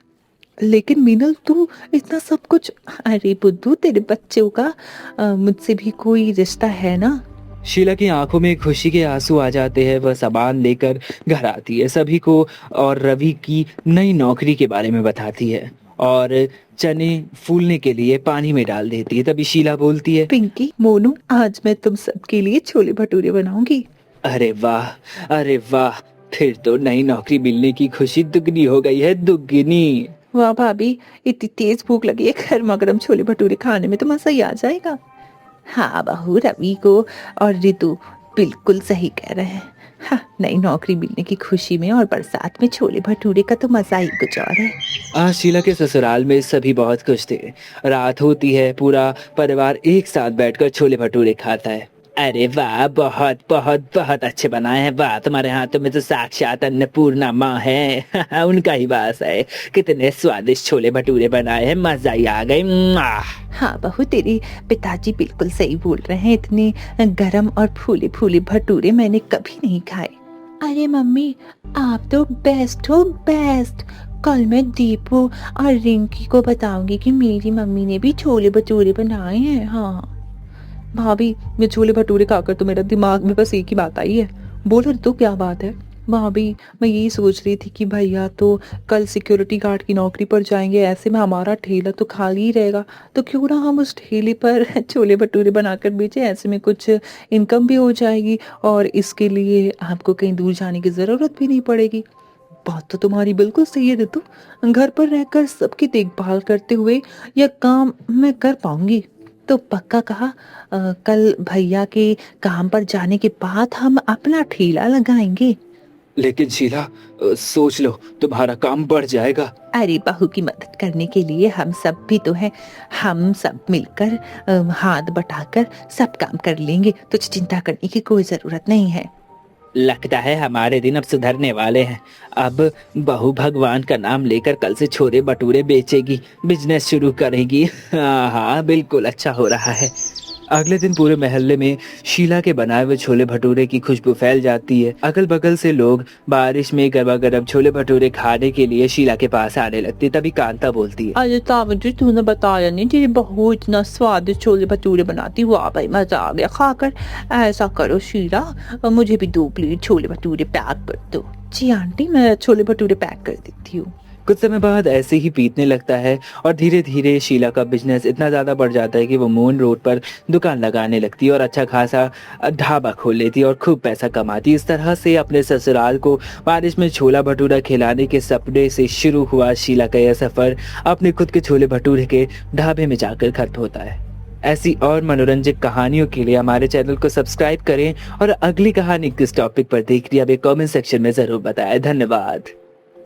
लेकिन मीनल तू इतना सब कुछ, अरे बुद्धू, तेरे बच्चों का मुझसे भी कोई रिश्ता है ना। शीला की आंखों में खुशी के आंसू आ जाते हैं। वह सामान लेकर घर आती है, सभी को और रवि की नई नौकरी के बारे में बताती है और चने फूलने के लिए पानी में डाल देती है। तभी शीला बोलती है, पिंकी, मोनू, आज मैं तुम सबके लिए छोले भटूरे बनाऊंगी। अरे वाह, अरे वाह, फिर तो नई नौकरी मिलने की खुशी दुगनी हो गई है, दुगनी। वाह भाभी, इतनी तेज भूख लगी है, गर्मा गर्म छोले भटूरे खाने में तो मजा ही आ जाएगा। हाँ बहू, रवि को और रितु बिल्कुल सही कह रहे हैं। हाँ, नई नौकरी मिलने की खुशी में और बरसात में छोले भटूरे का तो मजा ही कुछ और है। आज शीला के ससुराल में सभी बहुत खुश थे। रात होती है, पूरा परिवार एक साथ बैठकर छोले भटूरे खाता है। अरे वाह, बहुत बहुत बहुत अच्छे बनाए हैं। वाह, तुम्हारे हाथों में तो साक्षात अन्नपूर्णा माँ है। उनका ही वास है। कितने स्वादिष्ट छोले भटूरे बनाए हैं, मजा ही आ गई। हाँ बहू, तेरे पिताजी बिल्कुल सही बोल रहे हैं। इतने गरम और फूले फूले भटूरे मैंने कभी नहीं खाए। अरे मम्मी, आप तो बेस्ट हो, बेस्ट। कल मैं दीपू और रिंकी को बताऊंगी कि मेरी मम्मी ने भी छोले भटूरे बनाए हैं। हाँ भाभी, मैं छोले भटूरे खाकर तो मेरा दिमाग में बस एक ही बात आई है। बोलो तो क्या बात है? भाभी, मैं यही सोच रही थी कि भैया तो कल सिक्योरिटी गार्ड की नौकरी पर जाएंगे, ऐसे में हमारा ठेला तो खाली ही रहेगा, तो क्यों ना हम उस ठेले पर छोले भटूरे बनाकर बेचें। ऐसे में कुछ इनकम भी हो जाएगी और इसके लिए आपको कहीं दूर जाने की ज़रूरत भी नहीं पड़ेगी। बात तो तुम्हारी बिल्कुल सही है रितु। घर पर रहकर सबकी देखभाल करते हुए यह काम मैं कर पाऊंगी। तो पक्का कहा, कल भैया के काम पर जाने के बाद हम अपना ठेला लगाएंगे। लेकिन शीला, सोच लो, तुम्हारा काम बढ़ जाएगा। अरे बहू की मदद करने के लिए हम सब भी तो हैं। हम सब मिलकर हाथ बटाकर सब काम कर लेंगे, तुझे चिंता करने की कोई जरूरत नहीं है। लगता है हमारे दिन अब सुधरने वाले हैं। अब बहू भगवान का नाम लेकर कल से छोले भटूरे बेचेगी, बिजनेस शुरू करेगी। हाँ हाँ, बिल्कुल अच्छा हो रहा है। अगले दिन पूरे मोहल्ले में शीला के बनाए हुए छोले भटूरे की खुशबू फैल जाती है। अगल बगल से लोग बारिश में गर्मा गर्म छोले भटूरे खाने के लिए शीला के पास आने लगते। तभी कांता बोलती है, अरे ताऊ जी, तूने बताया नहीं तेरी बहू इतना स्वादिष्ट छोले भटूरे बनाती। वाह भाई, मजा आ गया खाकर। ऐसा करो शीला, मुझे भी 2 प्लेट छोले भटूरे पैक कर दो। जी आंटी, मैं छोले भटूरे पैक कर देती हूँ। कुछ समय बाद ऐसे ही बीतने लगता है और धीरे धीरे शीला का बिजनेस इतना ज़्यादा बढ़ जाता है कि वो मून रोड पर दुकान लगाने लगती है और अच्छा खासा ढाबा खोल लेती है और खूब पैसा कमाती है। इस तरह से अपने ससुराल को बारिश में छोला भटूरा खिलाने के सपने से शुरू हुआ शीला का यह सफ़र अपने खुद के छोले भटूरे के ढाबे में जाकर खत्म होता है। ऐसी और मनोरंजक कहानियों के लिए हमारे चैनल को सब्सक्राइब करें और अगली कहानी किस टॉपिक पर देख रही है, अब कमेंट सेक्शन में ज़रूर बताएं। धन्यवाद।